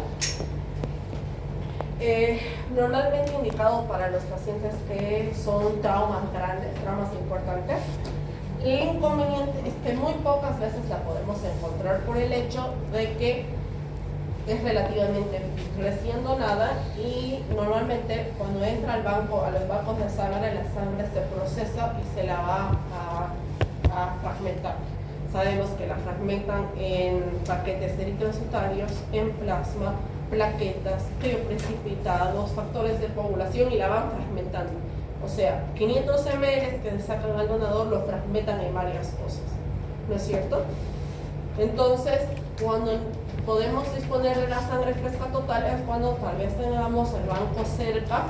Normalmente indicado para los pacientes que son traumas grandes, traumas importantes. El inconveniente es que muy pocas veces la podemos encontrar por el hecho de que es relativamente recién donada y normalmente cuando entra al banco, a los bancos de sangre, la sangre se procesa y se la va a fragmentar. Sabemos que la fragmentan en paquetes eritrocitarios, en plasma, plaquetas, crioprecipitados, factores de coagulación y la van fragmentando. O sea, 500 ml que sacan al donador lo fragmentan en varias cosas, ¿no es cierto? Entonces, cuando podemos disponer de la sangre fresca total es cuando tal vez tengamos el banco cerca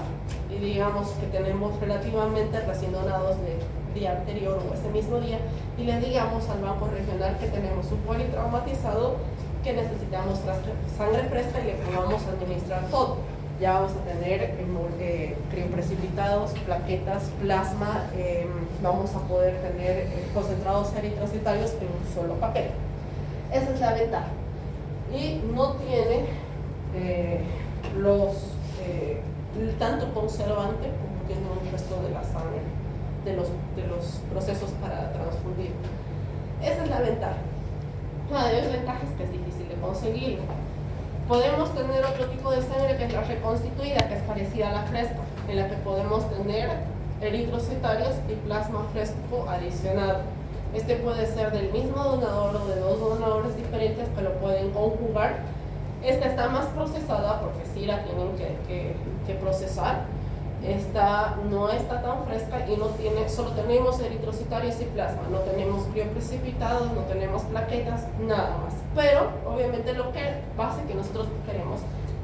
y digamos que tenemos relativamente recién donados del día anterior o ese mismo día y le digamos al banco regional que tenemos un politraumatizado que necesitamos sangre fresca y le podamos administrar todo. Ya vamos a tener crioprecipitados, plaquetas, plasma, vamos a poder tener concentrados eritrocitarios en un solo paquete. Esa es la ventaja. Y no tiene tanto conservante como tiene el resto de la sangre, de los procesos para transfundir. Esa es la ventaja. La desventaja es que es difícil de conseguir. Podemos tener otro tipo de sangre que es la reconstituida, que es parecida a la fresca, en la que podemos tener eritrocitarios y plasma fresco adicionado. Este puede ser del mismo donador o de 2 donadores diferentes que lo pueden conjugar. Esta está más procesada porque sí la tienen que procesar. Esta no está tan fresca y no tiene, solo tenemos eritrocitarios y plasma, no tenemos crioprecipitados, no tenemos plaquetas, nada más. Pero obviamente lo que base que nosotros queremos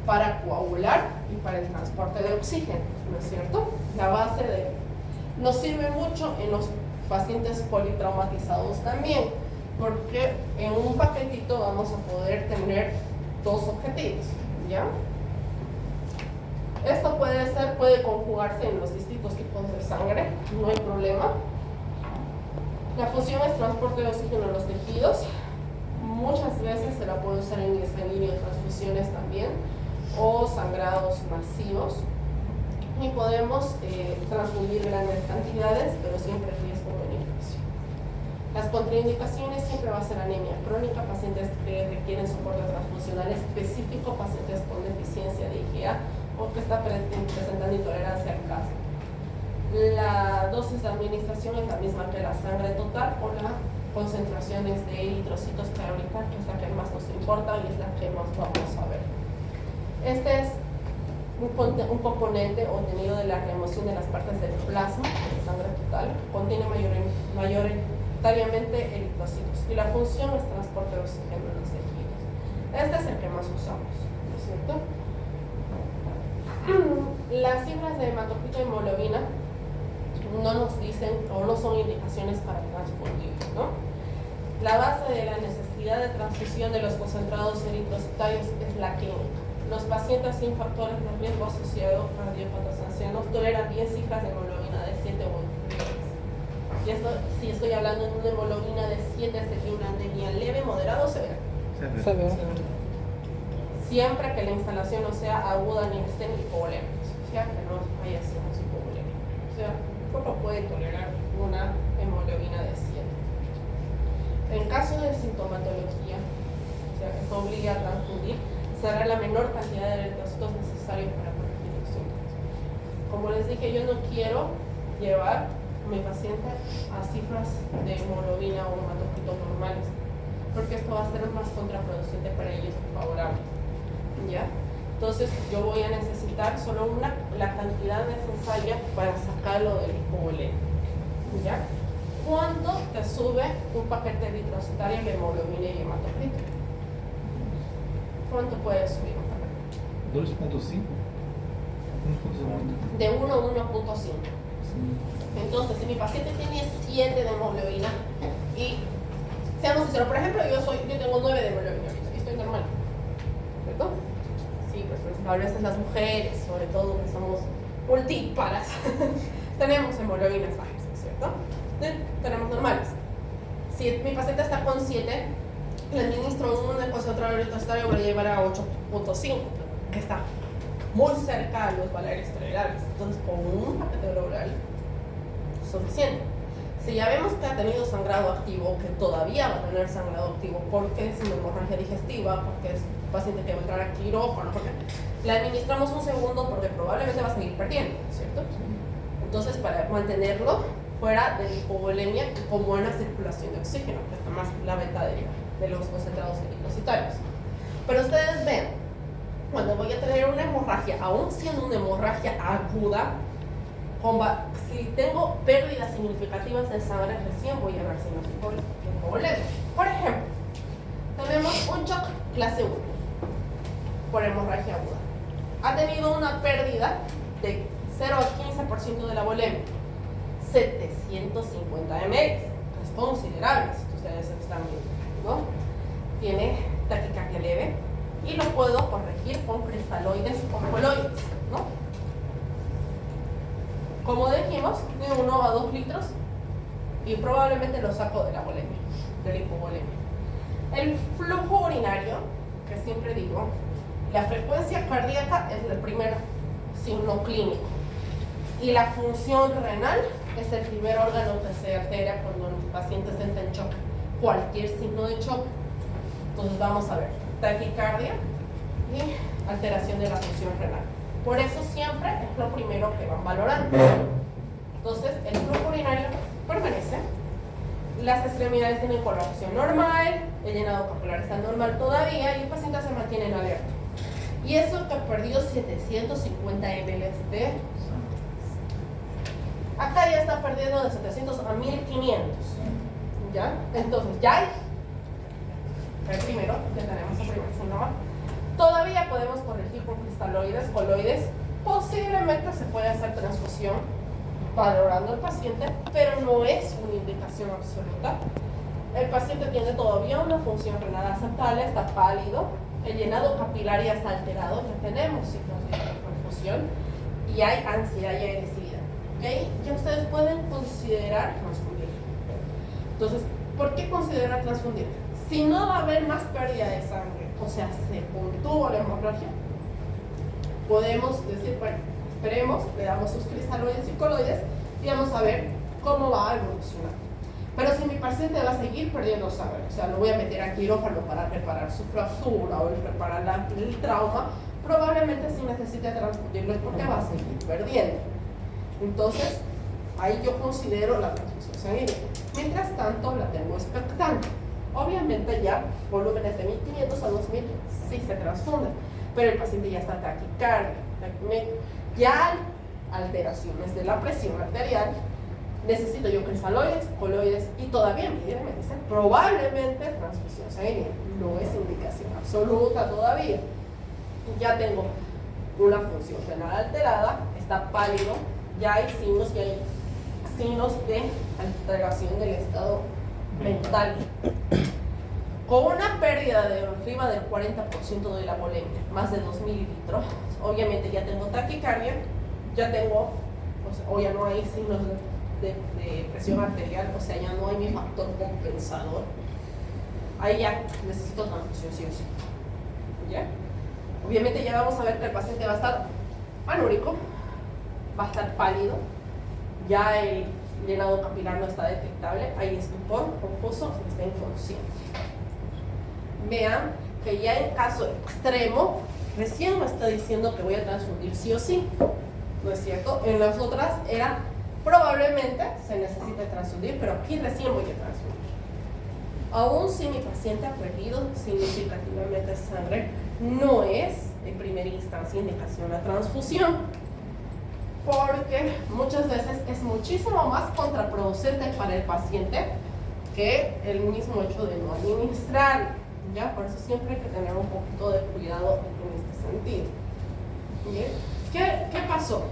para coagular y para el transporte de oxígeno, ¿no es cierto? La base nos sirve mucho en los pacientes politraumatizados también, porque en un paquetito vamos a poder tener 2 objetivos, ¿ya? Esto puede conjugarse en los distintos tipos de sangre, no hay problema. La función es transporte de oxígeno en los tejidos. Muchas veces se la puede usar en sanguíneo, transfusiones también, o sangrados masivos. Y podemos transfundir grandes cantidades, pero siempre riesgo-beneficio. Las contraindicaciones siempre va a ser anemia crónica, pacientes que requieren soporte transfusional específico, pacientes con deficiencia de IgA o que está presentando intolerancia al plasma. La dosis de administración es la misma que la sangre total o las concentraciones de eritrocitos, que ahorita es la que más nos importa y es la que más vamos a ver. Este es un componente obtenido de la remoción de las partes del plasma, de sangre total, contiene mayoritariamente eritrocitos y la función es transporte de oxígeno en los tejidos. Este es el que más usamos, ¿no es cierto? Las cifras de hematocrito y hemoglobina no nos dicen o no son indicaciones para transfundir, ¿no? La base de la necesidad de transfusión de los concentrados eritrocitarios es la clínica. Los pacientes sin factores de riesgo asociado a cardiopatías ancianos toleran 10 cifras de hemoglobina de 7 o inferiores. Y esto, si estoy hablando de una hemoglobina de 7, sería una anemia leve, moderada o severa. Severa. Siempre que la instalación no sea aguda ni esté hipovolémica, o sea, que no haya sido hipovolémica. O sea, el cuerpo puede tolerar una hemoglobina de 7. En caso de sintomatología, o sea, que esto obliga a transfundir, será la menor cantidad de eritrocitos necesarios para corregir los síntomas. Como les dije, yo no quiero llevar a mi paciente a cifras de hemoglobina o hematocritos normales, porque esto va a ser más contraproducente para ellos que favorable. ¿Ya? Entonces yo voy a necesitar solo la cantidad necesaria para sacarlo del hipovolemia. ¿Ya? ¿Cuánto te sube un paquete eritrocitario de hemoglobina y hematocrito? ¿Cuánto puede subir un paquete? 2.5. De 1 a 1.5. Entonces, si mi paciente tiene 7 de hemoglobina y, seamos sinceros, por ejemplo, yo tengo 9 de hemoglobina ahorita y estoy normal, ¿cierto? Sí, pues a veces las mujeres, sobre todo que somos multíparas, tenemos hemoglobinas bajas, ¿cierto? Tenemos normales. Si mi paciente está con 7, le administro un concentrador eritrocitario para llevar a 8.5, que está muy cerca a los valores tolerables. Entonces, con un paquete global suficiente. Si ya vemos que ha tenido sangrado activo, que todavía va a tener sangrado activo, porque es una hemorragia digestiva, porque es un paciente que va a entrar a quirófano, porque le administramos un segundo porque probablemente va a seguir perdiendo, ¿cierto? Entonces, para mantenerlo fuera de hipovolemia y con buena circulación de oxígeno, que está más la beta de los concentrados eritrocitarios. Pero ustedes ven, cuando voy a tener una hemorragia, aún siendo una hemorragia aguda, si tengo pérdidas significativas de sangre, recién voy a ver signos de hipovolemia. Por ejemplo, tenemos un shock clase 1 por hemorragia aguda. Ha tenido una pérdida de 0 a 15% de la volemia, 750 ml, es considerable si ustedes están viendo, ¿no? Tiene taquicardia leve y lo puedo corregir con cristaloides o coloides, ¿no? Como dijimos, de 1 a 2 litros y probablemente lo saco de la volemia, de la hipovolemia. El flujo urinario, que siempre digo, la frecuencia cardíaca es el primer signo clínico y la función renal es el primer órgano que se altera cuando el paciente entra en shock, cualquier signo de shock. Entonces vamos a ver taquicardia y alteración de la función renal. Por eso siempre es lo primero que van valorando. Entonces el flujo urinario permanece, las extremidades tienen coloración normal, el llenado capilar está normal todavía y el paciente se mantiene en alerta. Y eso que ha perdido 750 ml de... Acá ya está perdiendo de 700 a 1500. ¿Ya? Entonces ya hay el primero, que tenemos el primer síndrome. Todavía podemos corregir con cristaloides, coloides. Posiblemente se puede hacer transfusión valorando al paciente, pero no es una indicación absoluta. El paciente tiene todavía una función renal aceptable, está pálido, el llenado capilar ya está alterado, ya tenemos signos de confusión y hay ansiedad y agresividad. ¿Okay? Ya ustedes pueden considerar transfundir. Entonces, ¿por qué considerar transfundir? Si no va a haber más pérdida de sangre, o sea, se contuvo la hemorragia, podemos decir, bueno, esperemos, le damos sus cristaloides y coloides y vamos a ver cómo va a evolucionar. Pero si mi paciente va a seguir perdiendo sangre, o sea, lo voy a meter a quirófano para reparar su fractura o reparar el trauma, probablemente sí necesite transfundirlo porque va a seguir perdiendo. Entonces, ahí yo considero la transfusión sanguínea. Mientras tanto, la tengo expectante. Obviamente ya volúmenes de 1500 a 2000 sí se transfunden, pero el paciente ya está taquicardia, ya hay alteraciones de la presión arterial, necesito yo cristalloides, coloides y todavía me dicen probablemente transfusión sanguínea. No es indicación absoluta todavía. Ya tengo una función renal alterada, está pálido, ya hay signos de alteración del estado mental. Con una pérdida de arriba del 40% de la volemia, más de 2 mililitros, obviamente ya tengo taquicardia, ya tengo, o ya no hay signos de presión arterial, o sea, ya no hay mi factor compensador. Ahí ya necesito transfusión sí o sí. ¿Ya? Obviamente ya vamos a ver que el paciente va a estar anúrico, va a estar pálido, ya el llenado capilar no está detectable, hay estupor, confuso, está inconsciente. Vean que ya en caso extremo, recién me está diciendo que voy a transfundir sí o sí, ¿no es cierto? En las otras era probablemente se necesita transfundir, pero aquí recién voy a transfundir. Aún si mi paciente ha perdido significativamente sangre, no es en primera instancia indicación la transfusión, porque muchas veces es muchísimo más contraproducente para el paciente que el mismo hecho de no administrar. ¿Ya? Por eso siempre hay que tener un poquito de cuidado en este sentido. ¿Bien? ¿Qué pasó?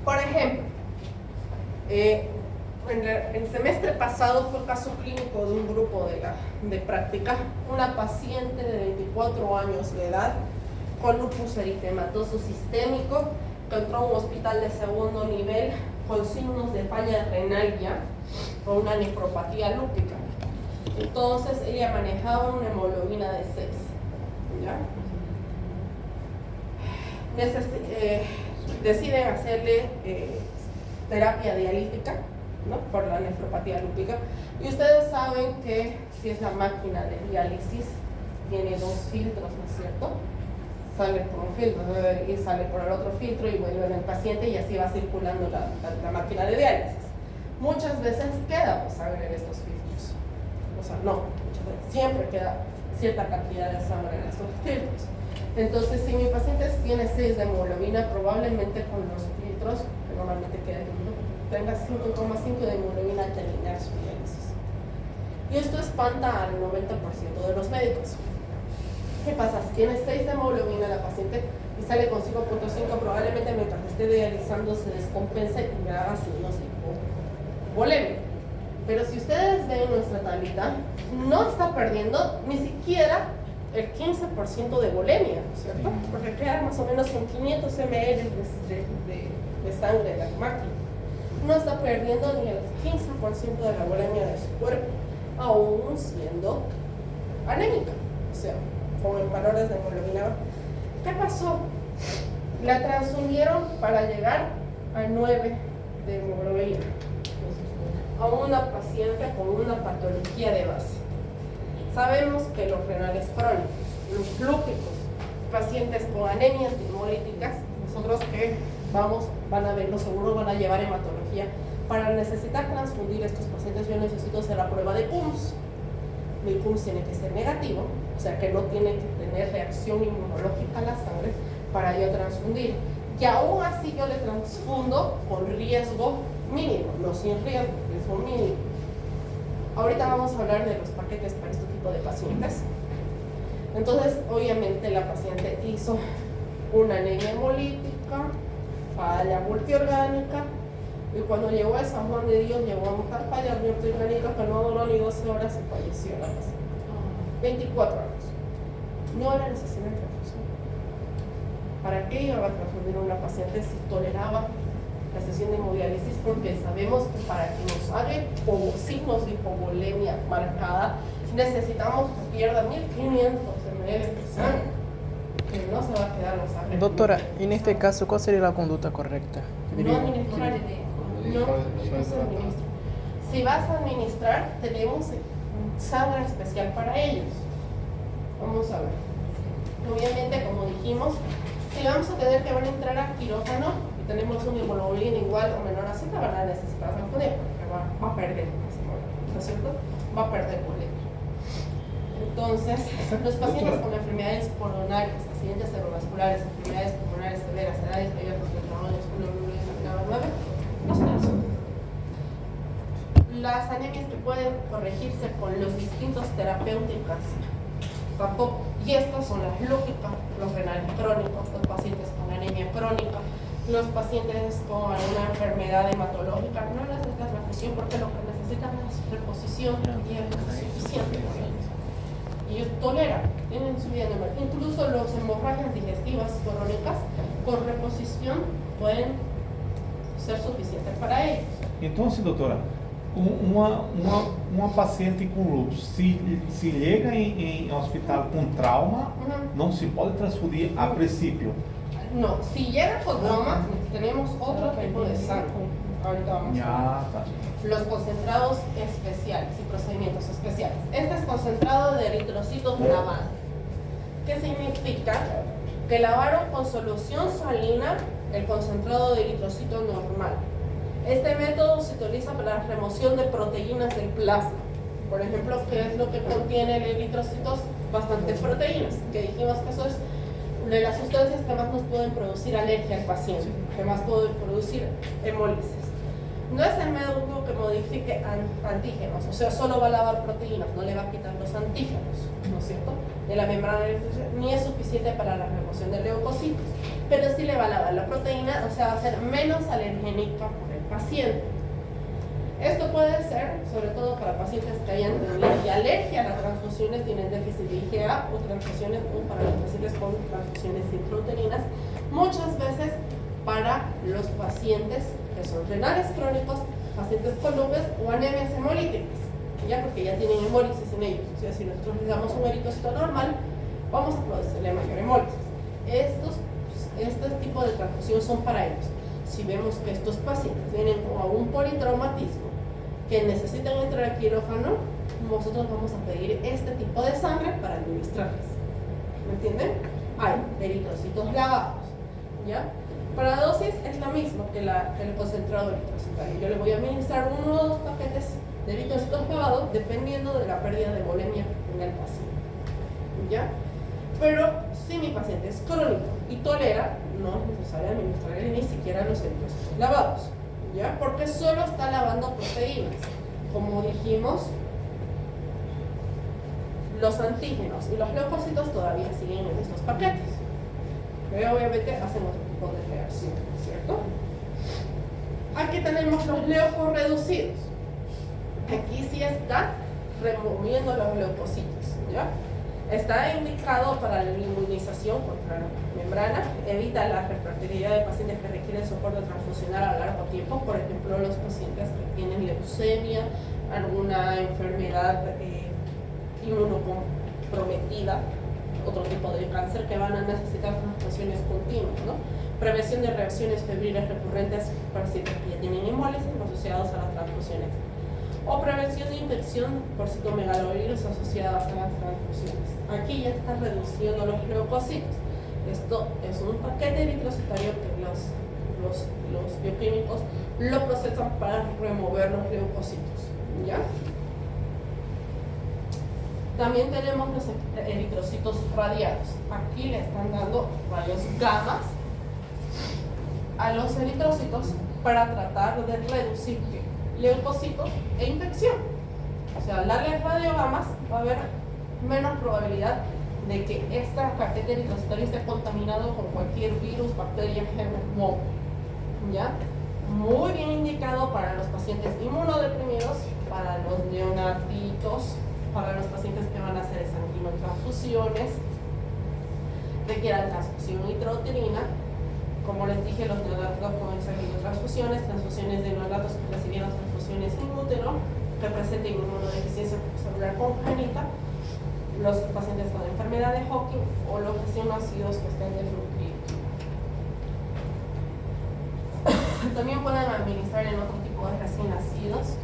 Por ejemplo, en el semestre pasado fue el caso clínico de un grupo de práctica, una paciente de 24 años de edad con lupus eritematoso sistémico que entró a un hospital de segundo nivel con signos de falla renal ya, con una nefropatía lúpica. Entonces ella manejaba una hemoglobina de 6. ¿Ya? Deciden hacerle terapia dialítica, ¿no? Por la nefropatía lúpica. Y ustedes saben que si es la máquina de diálisis, tiene 2 filtros, ¿no es cierto? Sale por un filtro y sale por el otro filtro y vuelve en el paciente y así va circulando la máquina de diálisis. Muchas veces queda sangre en estos filtros. O sea, no, siempre queda cierta cantidad de sangre en estos filtros. Entonces, si mi paciente tiene 6 de hemoglobina, probablemente con los filtros, que normalmente tenga 5,5 de hemoglobina al terminar su diálisis. Y esto espanta al 90% de los médicos. ¿Qué pasa? Si tiene 6 de hemoglobina la paciente y sale con 5,5, probablemente mientras esté dializando se descompense y me haga signos de hipovolemia. Pero si ustedes ven nuestra tablita, no está perdiendo ni siquiera el 15% de volemia, ¿no es cierto? Porque queda más o menos con 500 ml de sangre en la máquina. No está perdiendo ni el 15% de la volemia de su cuerpo, aún siendo anémica, o sea, con valores de hemoglobina. ¿Qué pasó? La transfundieron para llegar a 9 de hemoglobina a una paciente con una patología de base. Sabemos que los renales crónicos, los lúpicos, pacientes con anemias hemolíticas, nosotros que van a verlo seguro, van a llevar hematología. Para necesitar transfundir estos pacientes, yo necesito hacer la prueba de PUMS. Mi PUMS tiene que ser negativo, o sea que no tiene que tener reacción inmunológica a la sangre para yo transfundir. Y aún así yo le transfundo con riesgo mínimo, no sin riesgo, riesgo mínimo. Ahorita vamos a hablar de los paquetes para este tipo de pacientes. Entonces, obviamente la paciente hizo una anemia hemolítica, falla multiorgánica, y cuando llegó a San Juan de Dios, llegó a una falla multiorgánica que no duró ni 12 horas y falleció la paciente. 24 años. No era necesaria transfusión. ¿Para qué iba a transfundir a una paciente si toleraba la sesión de hemodiálisis? Porque sabemos que para que nos haga signos de hipovolemia marcada, necesitamos que pierda 1500 ml de sangre, que no se va a quedar la sangre. Doctora, en este caso, ¿cuál sería la conducta correcta? No administrar. No se administra. Si vas a administrar, tenemos sangre especial para ellos. Vamos a ver. Obviamente, como dijimos, si vamos a tener que van a entrar a quirófano y tenemos una hemoglobina igual o menor a 7, van a necesitar acudir porque va a perder esa hemoglobina, ¿no es cierto? Va a perder boleto. Entonces, los pacientes con enfermedades coronarias, accidentes cerebrovasculares, enfermedades pulmonares severas, edades mayores, no son eso. Las anemias que pueden corregirse con los distintos terapéuticas tampoco. Y estas son las lógicas, los renales crónicos, los pacientes con anemia crónica, los pacientes con una enfermedad hematológica, no necesitan transfusión porque lo que necesitan es reposición y es suficiente. Y ellos toleran, tienen su vida normal. Incluso las hemorragias digestivas crónicas con reposición pueden ser suficientes para ellos. Entonces, doutora, uma paciente com lúpus, se chega em hospital com trauma, não se pode transfundir a princípio? No, si llega con trauma, tenemos otro tipo de sangre. Ahorita vamos a ver. Los concentrados especiales y procedimientos especiales. Este es concentrado de eritrocitos lavados. ¿Qué significa? Que lavaron con solución salina el concentrado de eritrocito normal. Este método se utiliza para la remoción de proteínas del plasma. Por ejemplo, ¿qué es lo que contiene el eritrocitos? Bastantes proteínas, que dijimos que eso es de las sustancias que más nos pueden producir alergia al paciente, que más pueden producir hemólisis. No es el método que modifique antígenos, o sea, solo va a lavar proteínas, no le va a quitar los antígenos, ¿no es cierto?, de la membrana eritrocito, ni es suficiente para la remoción de leucocitos, pero sí le va a lavar la proteína, o sea, va a ser menos alergénica por el paciente. Esto puede ser, sobre todo para pacientes que hayan tenido alergia a las transfusiones, tienen déficit de IgA o transfusiones, o para los pacientes con transfusiones intrauterinas, muchas veces para los pacientes que son renales crónicos, pacientes con lupus o anemias hemolíticas, ya porque ya tienen hemólisis en ellos. O sea, si nosotros les damos un eritrocito normal, vamos a producirle mayor hemólisis. Este tipo de transfusión son para ellos. Si vemos que estos pacientes tienen un politraumatismo que necesitan entrar al quirófano, nosotros vamos a pedir este tipo de sangre para administrarles. ¿Me entienden? Hay eritrocitos lavados, ¿ya? Para la dosis es lo mismo que el concentrado eritrocitario. Yo le voy a administrar 1 o 2 paquetes de eritrocitos lavados dependiendo de la pérdida de volemia que tenga el paciente, ¿ya? Pero si mi paciente es crónico y tolera, no es necesario administrarle ni siquiera los eritrocitos lavados, ¿ya? Porque solo está lavando proteínas. Como dijimos, los antígenos y los leucocitos todavía siguen en estos paquetes, pero obviamente hacen otro tipo de reacción, ¿cierto? Aquí tenemos los leucos reducidos. Aquí sí está removiendo los leucocitos, ¿ya? Está indicado para la inmunización contra la membrana, evita la refractoriedad de pacientes que requieren soporte transfusional a largo tiempo, por ejemplo, los pacientes que tienen leucemia, alguna enfermedad inmunocomprometida, otro tipo de cáncer que van a necesitar transfusiones continuas, ¿no? Prevención de reacciones febriles recurrentes para pacientes que ya tienen hemólisis asociados a las transfusiones, o prevención de infección por citomegalovirus asociadas a las transfusiones. Aquí ya está reduciendo los leucocitos. Esto es un paquete eritrocitario que los bioquímicos lo procesan para remover los leucocitos, ¿ya? También tenemos los eritrocitos radiados. Aquí le están dando rayos gamma a los eritrocitos para tratar de reducir leucocitos e infección. O sea, al darle radiogamas va a haber menos probabilidad de que esta paquete eritrocitario esté contaminado con cualquier virus, bacteria, germen, ¿ya? Muy bien indicado para los pacientes inmunodeprimidos, para los neonatitos, para los pacientes que van a hacer sanguinotransfusiones, requieran transfusión intrauterina. Como les dije, los neonatos con sanguinotransfusiones, transfusiones de neonatos que recibieron transfusiones in útero, que presenten inmunodeficiencia celular congénita, los pacientes con enfermedad de Hodgkin o los recién nacidos que estén desnutridos. También pueden administrar en otro tipo de recién nacidos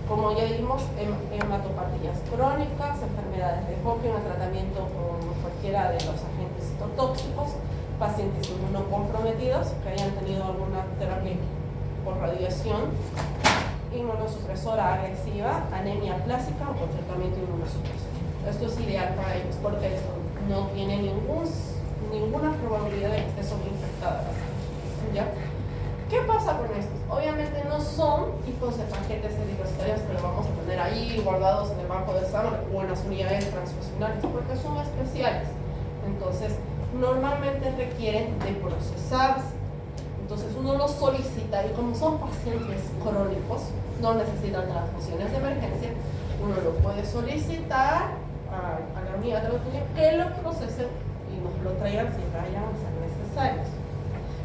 Como ya vimos, hematopatías crónicas, enfermedades de Hodgkin, tratamiento con cualquiera de los agentes citotóxicos, pacientes inmunocomprometidos que hayan tenido alguna terapia por radiación, inmunosupresora agresiva, anemia plástica o con tratamiento inmunosupresor. Esto es ideal para ellos porque esto no tiene ninguna probabilidad de que esté sobreinfectada la sangre, ¿ya? ¿Qué pasa con estos? Obviamente no son tipos de paquetes eritrocitarios que los vamos a tener ahí guardados en el banco de sangre o en las unidades transfusionales porque son especiales. Entonces, normalmente requieren de procesarse. Entonces, uno los solicita y como son pacientes crónicos, no necesitan transfusiones de emergencia, uno lo puede solicitar a la unidad de laboratorio que lo procesen y nos lo traigan si vayan a ser necesarios.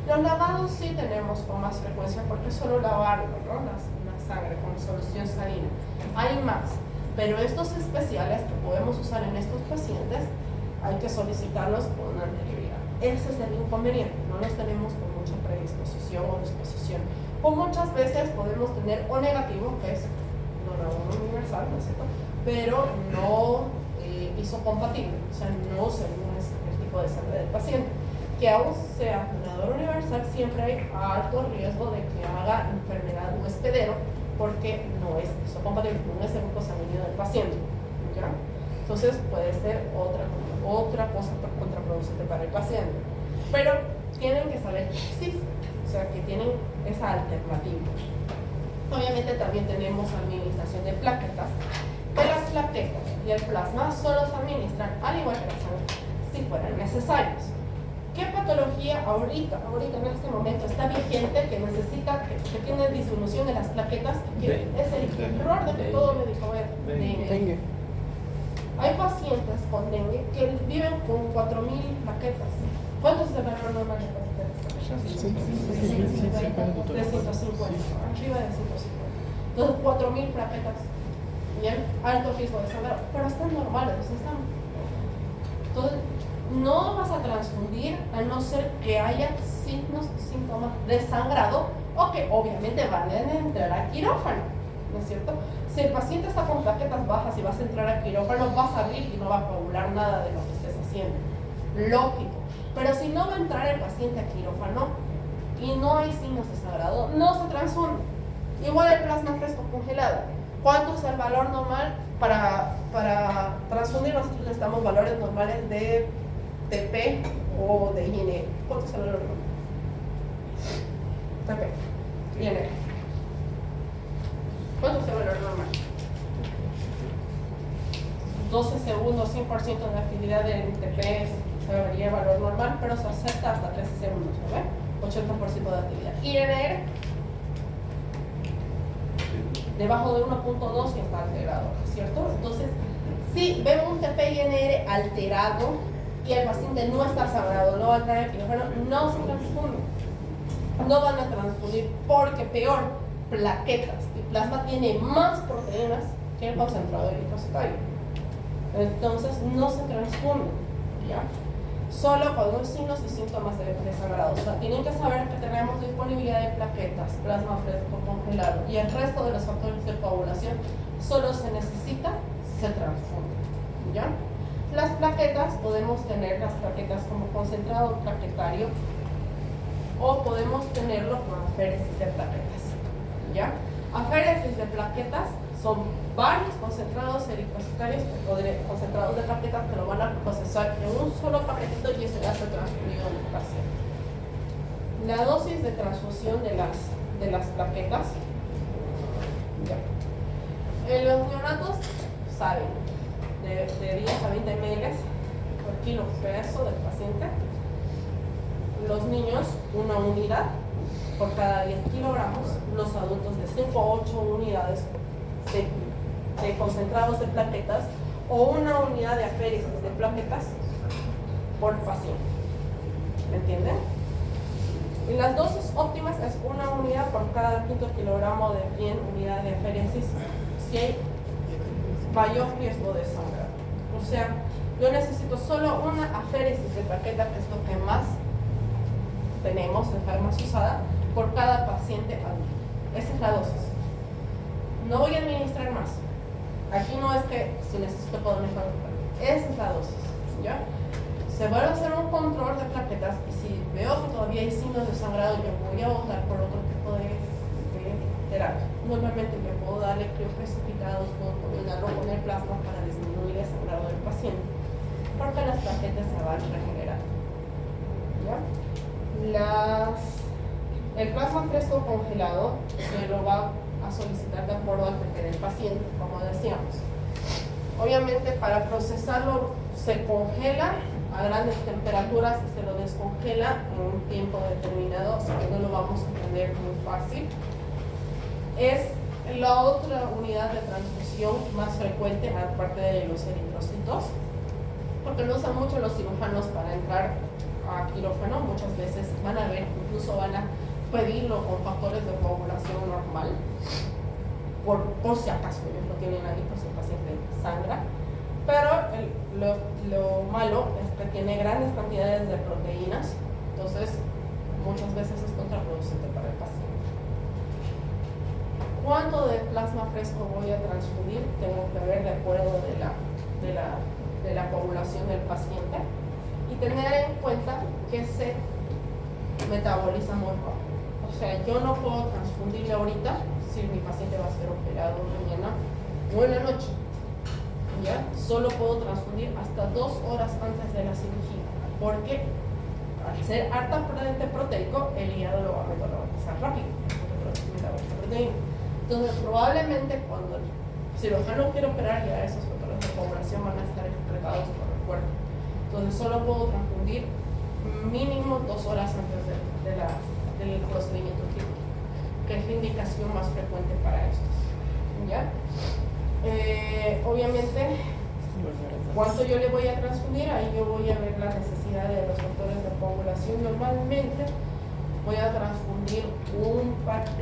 Los lavados sí tenemos con más frecuencia porque es solo lavarlo, ¿no? La sangre con solución salina. Hay más, pero estos especiales que podemos usar en estos pacientes hay que solicitarlos con anterioridad. Ese es el inconveniente, no los tenemos con mucha predisposición o disposición. O muchas veces podemos tener O negativo, que es donador universal, ¿no es cierto? Pero no isocompatible, o sea, no según el tipo de sangre del paciente. Que aún sea donador universal, siempre hay alto riesgo de que haga enfermedad hospedero porque no es isocompatible, no es el grupo sanguíneo del paciente, ¿ya? Entonces puede ser otra cosa contraproducente para el paciente. Pero tienen que saber que existe, o sea, que tienen esa alternativa. Obviamente también tenemos administración de plaquetas. De las plaquetas y el plasma solo se administran, al igual que la sangre, si fueran necesarios. ¿Qué patología ahorita en este momento está vigente que necesita, que tiene disminución de las plaquetas? Que es el error de que todo médico ve dengue. Hay pacientes con dengue que viven con 4.000 plaquetas. ¿Cuánto es el valor normal de plaquetas? 350, arriba de 150. Entonces, 4.000 plaquetas. Bien, alto riesgo de sangrar, pero están normales, Entonces, no vas a transfundir a no ser que haya signos, síntomas de sangrado o que obviamente van a entrar a quirófano, ¿no es cierto? Si el paciente está con plaquetas bajas y vas a entrar a quirófano, vas a abrir y no va a coagular nada de lo que estés haciendo. Lógico. Pero si no va a entrar el paciente a quirófano y no hay signos de sangrado, no se transfunde. Igual el plasma fresco congelado. ¿Cuánto es el valor normal para transfundir? Nosotros necesitamos valores normales de TP o de INE. ¿Cuánto es el valor normal? TP, INE. ¿Cuánto es el valor normal? 12 segundos, 100% de actividad del TP se vería el valor normal, pero se acepta hasta 13 segundos, ¿no? 80% de actividad. INR debajo de 1.2 y está alterado, ¿cierto? Entonces, si vemos un TP-INR alterado y el paciente no está sangrado, no va a entrar en quirófano, no se transfunde. No van a transfundir porque peor, plaquetas y plasma tiene más proteínas que el concentrado eritrocitario. Entonces, no se transfunden, ¿ya? Solo con los signos y síntomas de sangrado. O sea, tienen que saber que tenemos disponibilidad de plaquetas, plasma fresco congelado y el resto de los factores de coagulación solo se necesita, se transfunde, ¿ya? Las plaquetas, podemos tener las plaquetas como concentrado plaquetario o podemos tenerlo con aféresis de plaquetas, ¿ya? Aféresis de plaquetas son varios concentrados eritrocitarios o concentrados de plaquetas que lo van a procesar en un solo paquetito y se le hace transfundido en el paciente. La dosis de transfusión de las plaquetas, ya. Los neonatos saben, de 10 a 20 ml por kilo peso del paciente. Los niños, una unidad por cada 10 kilogramos. Los adultos de 5 a 8 unidades de concentrados de plaquetas o una unidad de aféresis de plaquetas por paciente. ¿Me entienden? Y las dosis óptimas es una unidad por cada quinto kilogramo de 100 unidad de aféresis si hay mayor riesgo de sangrar. O sea, yo necesito solo una aféresis de plaqueta, que es lo que más tenemos, es la más usada, por cada paciente adulto. Esa es la dosis. no voy a administrar más. Aquí no es que si necesito puedo mejorar. Esa es la dosis, ¿ya? Se vuelve a hacer un control de plaquetas y si veo que todavía hay signos de sangrado, yo voy a optar por otro tipo de terapia. Normalmente yo puedo darle crioprecipitados, puedo combinarlo con el plasma para disminuir el sangrado del paciente, porque las plaquetas se van regenerando, ¿ya? El plasma fresco congelado se lo va a solicitar de acuerdo al que del paciente, como decíamos. Obviamente para procesarlo se congela a grandes temperaturas y se lo descongela en un tiempo determinado, así que no lo vamos a entender muy fácil. Es la otra unidad de transfusión más frecuente aparte de los eritrocitos, porque lo usan mucho los cirujanos para entrar a quirófano. Muchas veces van a ver, incluso van a pedirlo con factores de coagulación normal, por si acaso ellos lo tienen ahí, por si el paciente sangra. Pero lo malo es que tiene grandes cantidades de proteínas, entonces muchas veces es contraproducente para el paciente. ¿Cuánto de plasma fresco voy a transfundir? Tengo que ver de acuerdo de la coagulación del paciente y tener en cuenta que se metaboliza muy rápido. O sea, yo no puedo transfundirle ahorita si mi paciente va a ser operado mañana o en la noche. ¿Ya? Solo puedo transfundir hasta 2 horas antes de la cirugía, porque al ser altamente proteico, el hígado lo va a metabolizar rápido, entonces probablemente cuando el cirujano quiere operar, ya esos factores de coagulación van a estar excretados por el cuerpo. Entonces solo puedo transfundir mínimo 2 horas antes del procedimiento quirúrgico, que es la indicación más frecuente para estos, ¿ya? Obviamente, cuánto yo le voy a transfundir, ahí yo voy a ver la necesidad de los factores de coagulación. Normalmente voy a transfundir un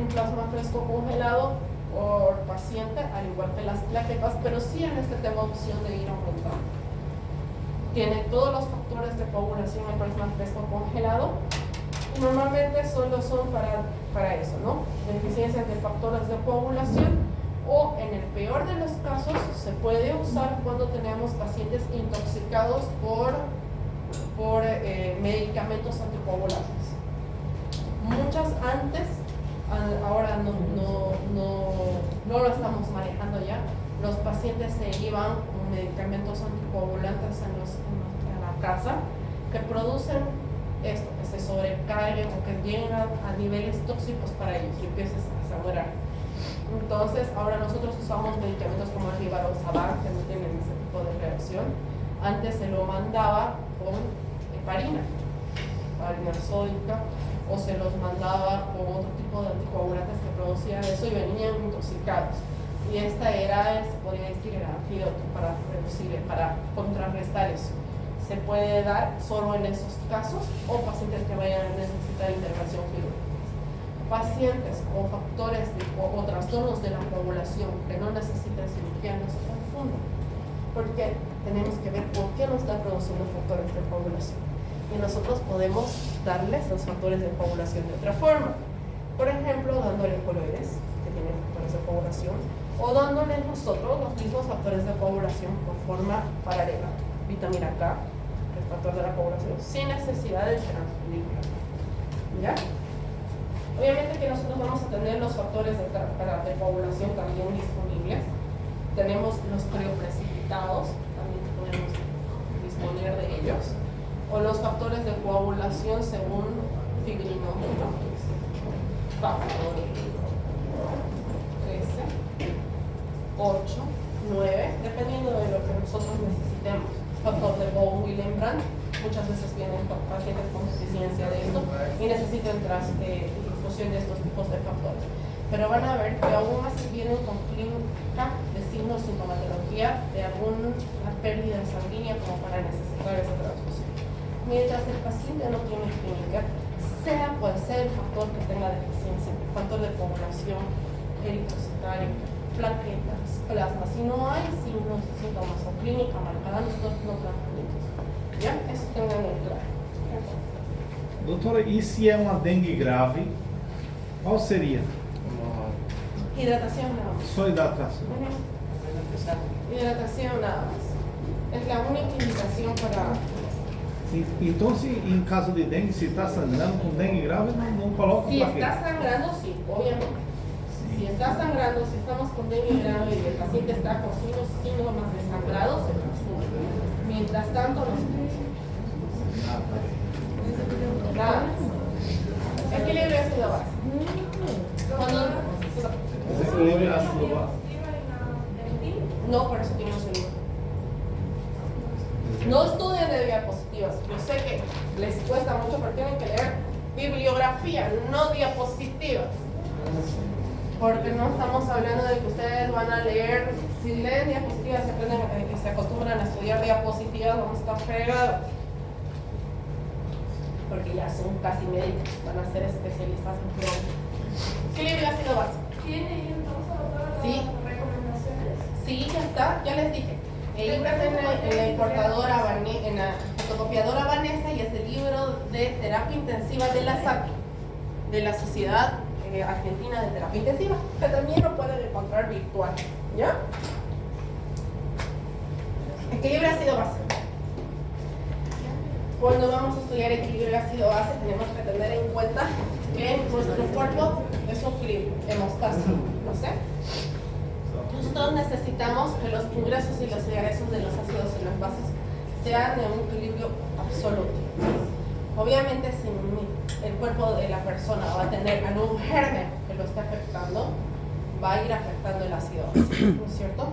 plasma fresco congelado por paciente, al igual que las plaquetas, pero sí en este tengo opción de ir aumentando. Tiene todos los factores de coagulación el plasma fresco congelado y normalmente solo son para eso, ¿no? Deficiencias de factores de coagulación. O en el peor de los casos se puede usar cuando tenemos pacientes intoxicados por medicamentos anticoagulantes. Muchas antes, ahora no lo estamos manejando ya, los pacientes se iban con medicamentos anticoagulantes en la casa que producen esto, que se sobrecarguen o que lleguen a niveles tóxicos para ellos y empiezas a sangrar. Entonces, ahora nosotros usamos medicamentos como el rivaroxaban, que no tienen ese tipo de reacción. Antes se lo mandaba con heparina sódica, o se los mandaba con otro tipo de anticoagulantes que producían eso y venían intoxicados. Y esta era, se podría decir, el antídoto para contrarrestar eso. Se puede dar solo en esos casos o pacientes que vayan a necesitar intervención quirúrgica. Pacientes con factores o trastornos de la coagulación que no necesitan cirugía no se confundan, porque tenemos que ver por qué no están produciendo factores de coagulación y nosotros podemos darles los factores de coagulación de otra forma, por ejemplo dándole coloides que tienen factores de coagulación o dándoles nosotros los mismos factores de coagulación por forma paralela, vitamina K, que es factor de la coagulación, sin necesidad de transfundir, ¿ya? Obviamente que nosotros vamos a tener los factores de coagulación también disponibles. Tenemos los crioprecipitados, también podemos disponer de ellos. O los factores de coagulación según fibrinógeno. Factor 13, 8, 9, dependiendo de lo que nosotros necesitemos. Factor de Bowen-Willebrand, muchas veces vienen pacientes con deficiencia de esto y necesitan infusión de estos tipos de factores. Pero van a ver que aún así vienen con clínica de signos, sintomatología de alguna pérdida sanguínea como para necesitar esa transfusión. Mientras el paciente no tiene clínica, sea cual sea el factor que tenga deficiencia, factor de coagulación, eritrocitario, plaquetas, plasma, si no hay signos, síntomas o clínica marcada, nosotros no transfundimos. ¿Ya? Eso tengan en claro. Doutora, e se é uma dengue grave, qual seria? Hidratación nada más. Só hidratação. Hidratación nada más. Es la única indicación para... Então, se em caso de dengue, se está sangrando com dengue grave, não coloca Si plaqueta. está sangrando, sí, obviamente. Si está sangrando, si estamos con dengue grave y el paciente está con síntomas de sangrado, se transfuge. Mientras tanto, no se transfuge. Nada más. Equilibrio ácido base. Cuando... Equilíbrio ácido base. No, por eso tenemos el libro. No estudien de diapositivas. Yo sé que les cuesta mucho, pero tienen que leer bibliografía, no diapositivas. Porque no estamos hablando de que ustedes van a leer. Si leen diapositivas, se aprenden, se acostumbran a estudiar diapositivas, vamos a estar fregados. Porque ya son casi médicos, van a ser especialistas en crónica. Equilibrio ácido base. ¿Tiene entonces todas las Sí. recomendaciones? Sí, ya está, ya les dije. El libro está en la importadora, en la fotocopiadora Vanessa, y es el libro de terapia intensiva de la SATI, de la Sociedad Argentina de Terapia Intensiva, que también lo pueden encontrar virtual. ¿Ya? Equilibrio ácido-base. Cuando vamos a estudiar equilibrio ácido-base, tenemos que tener en cuenta que nuestro cuerpo es un equilibrio, hemostasia, ¿no sé? Nosotros necesitamos que los ingresos y los egresos de los ácidos y las bases sean de un equilibrio absoluto. Obviamente, si el cuerpo de la persona va a tener algún germen que lo esté afectando, va a ir afectando el ácido base, ¿no es cierto?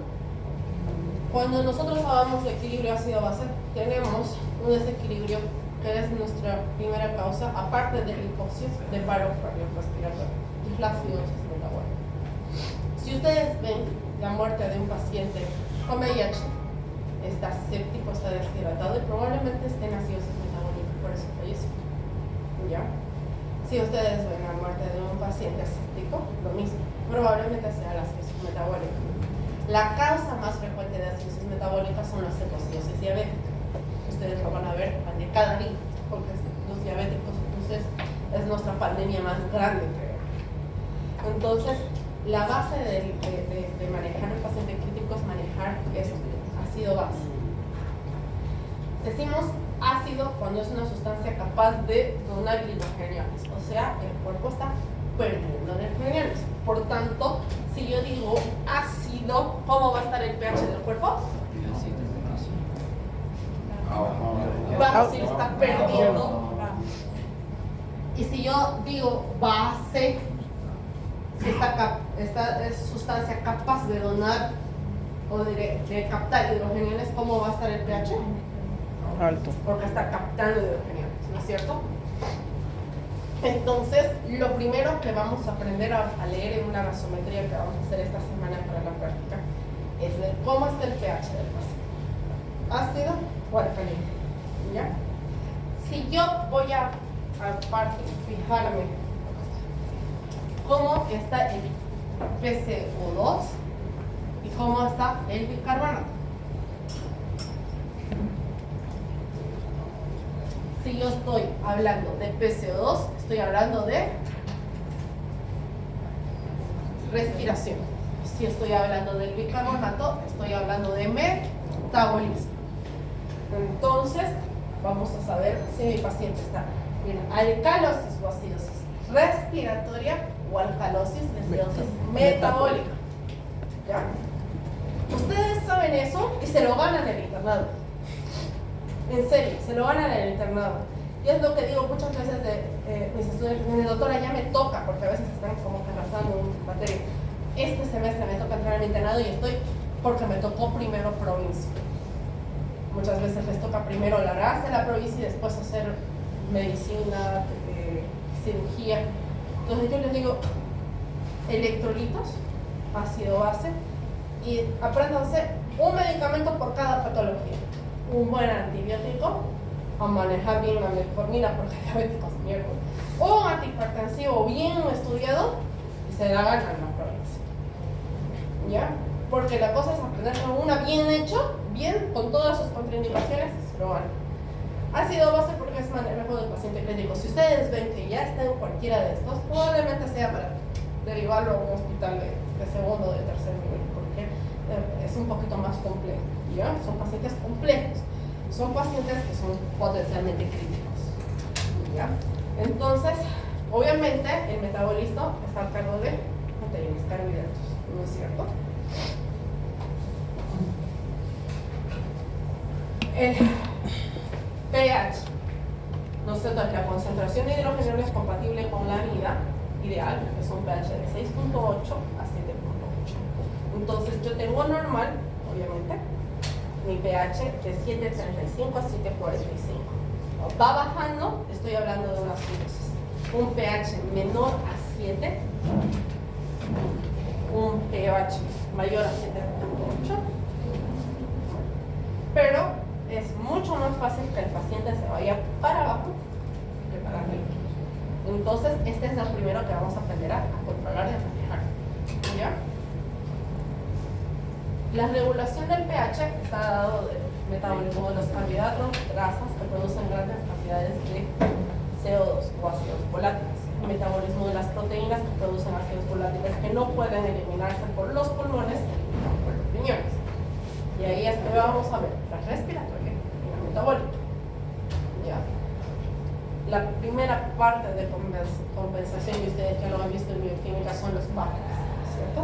Cuando nosotros hablamos de equilibrio ácido-base, tenemos un desequilibrio que es nuestra primera causa, aparte del hipoxia, de paro cardiorrespiratorio, y la acidosis metabólica. Si ustedes ven la muerte de un paciente con VIH, está séptico, está deshidratado y probablemente esté en acidosis metabólica, por eso falleció. ¿Ya? Si ustedes ven la muerte de un paciente aséptico, lo mismo, probablemente sea la acidosis metabólica. La causa más frecuente de acidosis metabólica son las cetocidosis diabéticas. Ustedes lo van a ver de cada día, porque los diabéticos, entonces, es nuestra pandemia más grande, creo. Entonces, la base de manejar el paciente crítico es manejar esto, ácido base. Decimos ácido cuando es una sustancia capaz de donar glicogeniones, o sea, el cuerpo está perdiendo glicogeniones. Por tanto, si yo digo ácido, ¿cómo va a estar el pH del cuerpo? Bajo, si lo está perdiendo. Y si yo digo base, si esta es sustancia capaz de donar o de captar hidrogeniones, ¿cómo va a estar el pH? Alto. Porque está captando hidrogeniones, ¿no es cierto? Entonces, lo primero que vamos a aprender a leer en una gasometría que vamos a hacer esta semana para la práctica es ver cómo está el pH del paciente. ¿Ácido o alcalino? ¿Ya? Si yo voy a aparte fijarme cómo está el PCO2 y cómo está el bicarbonato. Si yo estoy hablando de PCO2, estoy hablando de respiración. Si estoy hablando del bicarbonato, estoy hablando de metabolismo. Entonces, vamos a saber si mi paciente está en alcalosis o acidosis respiratoria o alcalosis o acidosis metabólica. ¿Ya? Ustedes saben eso y se lo ganan en el internado. En serio, se lo ganan en el internado. Y es lo que digo muchas veces de mis estudiantes: mi doctora, ya me toca, porque a veces están como que arrastrando un materia. Este semestre me toca entrar en el internado y estoy porque me tocó primero provincia. Muchas veces les toca primero la raza de la provincia y después hacer medicina, cirugía. Entonces yo les digo, electrolitos, ácido base, y apréndanse un medicamento por cada patología. Un buen antibiótico, a manejar bien la metformina porque diabéticos mierda. Un antihipertensivo bien estudiado y se la ganan en la provincia. ¿Ya? Porque la cosa es aprender una bien hecho, bien, con todas sus contraindicaciones, se lo ganan. Ácido base porque es manejo del paciente crítico. Si ustedes ven que ya está en cualquiera de estos, probablemente sea para derivarlo a un hospital de segundo o de tercer nivel, porque es un poquito más complejo, ¿ya? Son pacientes complejos, son pacientes que son potencialmente críticos, ¿ya? Entonces, obviamente, el metabolista está a cargo de proteínas, carbohidratos, ¿no es cierto? El pH, ¿no es cierto? La concentración de hidrógeno es compatible con la vida ideal, que es un pH de 6.8 a 7.8. Entonces yo tengo normal, obviamente, mi pH de 7.35 a 7.45. Va bajando, estoy hablando de una acidosis. Un pH menor a 7, un pH mayor a 7.8, pero es mucho más fácil que el paciente se vaya para abajo que para arriba. Entonces, este es el primero que vamos a aprender a controlar y a manejar, ¿ya? La regulación del pH está dado del metabolismo de los carbohidratos, grasas que producen grandes cantidades de CO2 o ácidos volátiles, el metabolismo de las proteínas que producen ácidos volátiles que no pueden eliminarse por los pulmones ni por los riñones. Y ahí es que vamos a ver la respiratoria y la metabólica, ¿ya? La primera parte de compensación, y ustedes ya lo han visto en bioquímica, son los páricos, ¿cierto?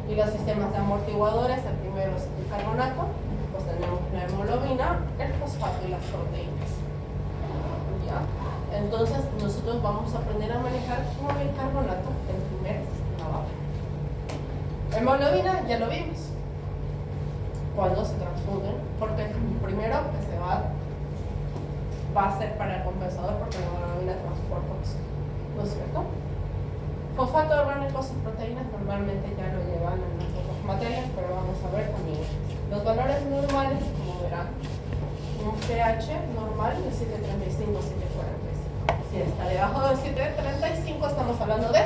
Y los sistemas de amortiguadores, el primero es el bicarbonato, pues tenemos la hemoglobina, el fosfato y las proteínas, ¿ya? Entonces nosotros vamos a aprender a manejar como bicarbonato el primer sistema básico. Hemoglobina ya lo vimos cuando se transfunden, porque el primero que se va a ser para el compensador, porque la hemoglobina transporta oxígeno, ¿no es cierto? Fosfato orgánicos y proteínas normalmente ya lo llevan en las otras materias, pero vamos a ver también los valores normales, como verán, un pH normal de 7.35 a 7.45. Si está debajo de 7.35 estamos hablando de,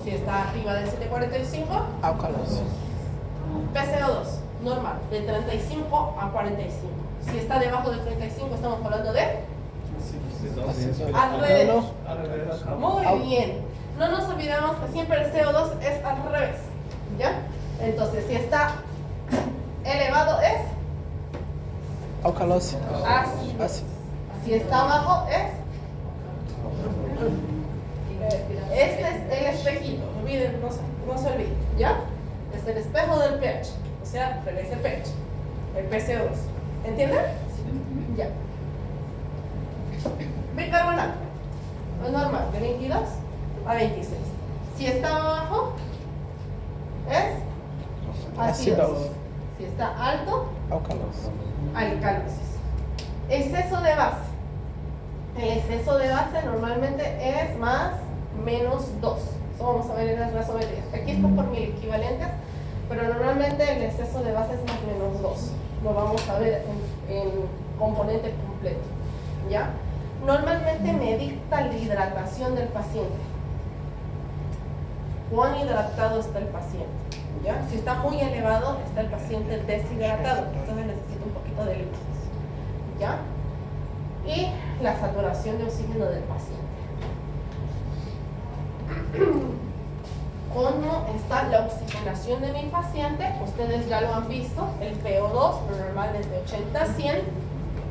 si está arriba de 7.45, alcalosis. PCO2 normal, de 35 a 45. Si está debajo de 35 estamos hablando de al revés. Muy bien. No nos olvidemos que siempre el CO2 es al revés, ¿ya? Entonces, si está elevado es Alcalosis. ácido. Si está bajo es este es el espejito. Olviden, no se olviden, ¿ya? Es el espejo del pH, o sea, regresa el pH, el PCO2. ¿Entienden? Ya. Bicarbonato, es normal, de 22 a 26. Si está abajo, es acidosis. Si está alto, alcalosis. Exceso de base. El exceso de base normalmente es más menos 2. Eso vamos a ver en las gasometrías. Aquí está por mil equivalentes, pero normalmente el exceso de base es más menos 2. Lo vamos a ver en componente completo, ¿ya? Normalmente me dicta la hidratación del paciente. ¿Cuán hidratado está el paciente? ¿Ya? Si está muy elevado, está el paciente deshidratado, entonces necesita un poquito de líquidos, ¿ya? Y la saturación de oxígeno del paciente. ¿Cómo está la oxigenación de mi paciente? Ustedes ya lo han visto, el PO2 lo normal es de 80 a 100.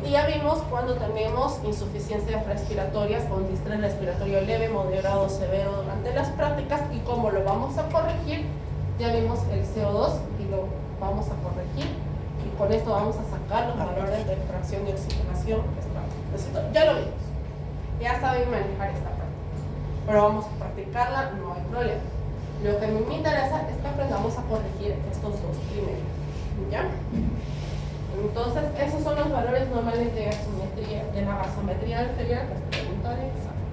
Y ya vimos cuando tenemos insuficiencias respiratorias con distrés respiratorio leve, moderado, severo durante las prácticas y cómo lo vamos a corregir. Ya vimos el CO2 y lo vamos a corregir y con esto vamos a sacar los valores de fracción de oxigenación. Ya lo vimos, ya saben manejar esta práctica, pero vamos a practicarla, no hay problema. Lo que me interesa es que aprendamos a corregir estos dos primeros, ¿ya? Entonces, esos son los valores normales de la gasometría arterial que se pregunta de examen.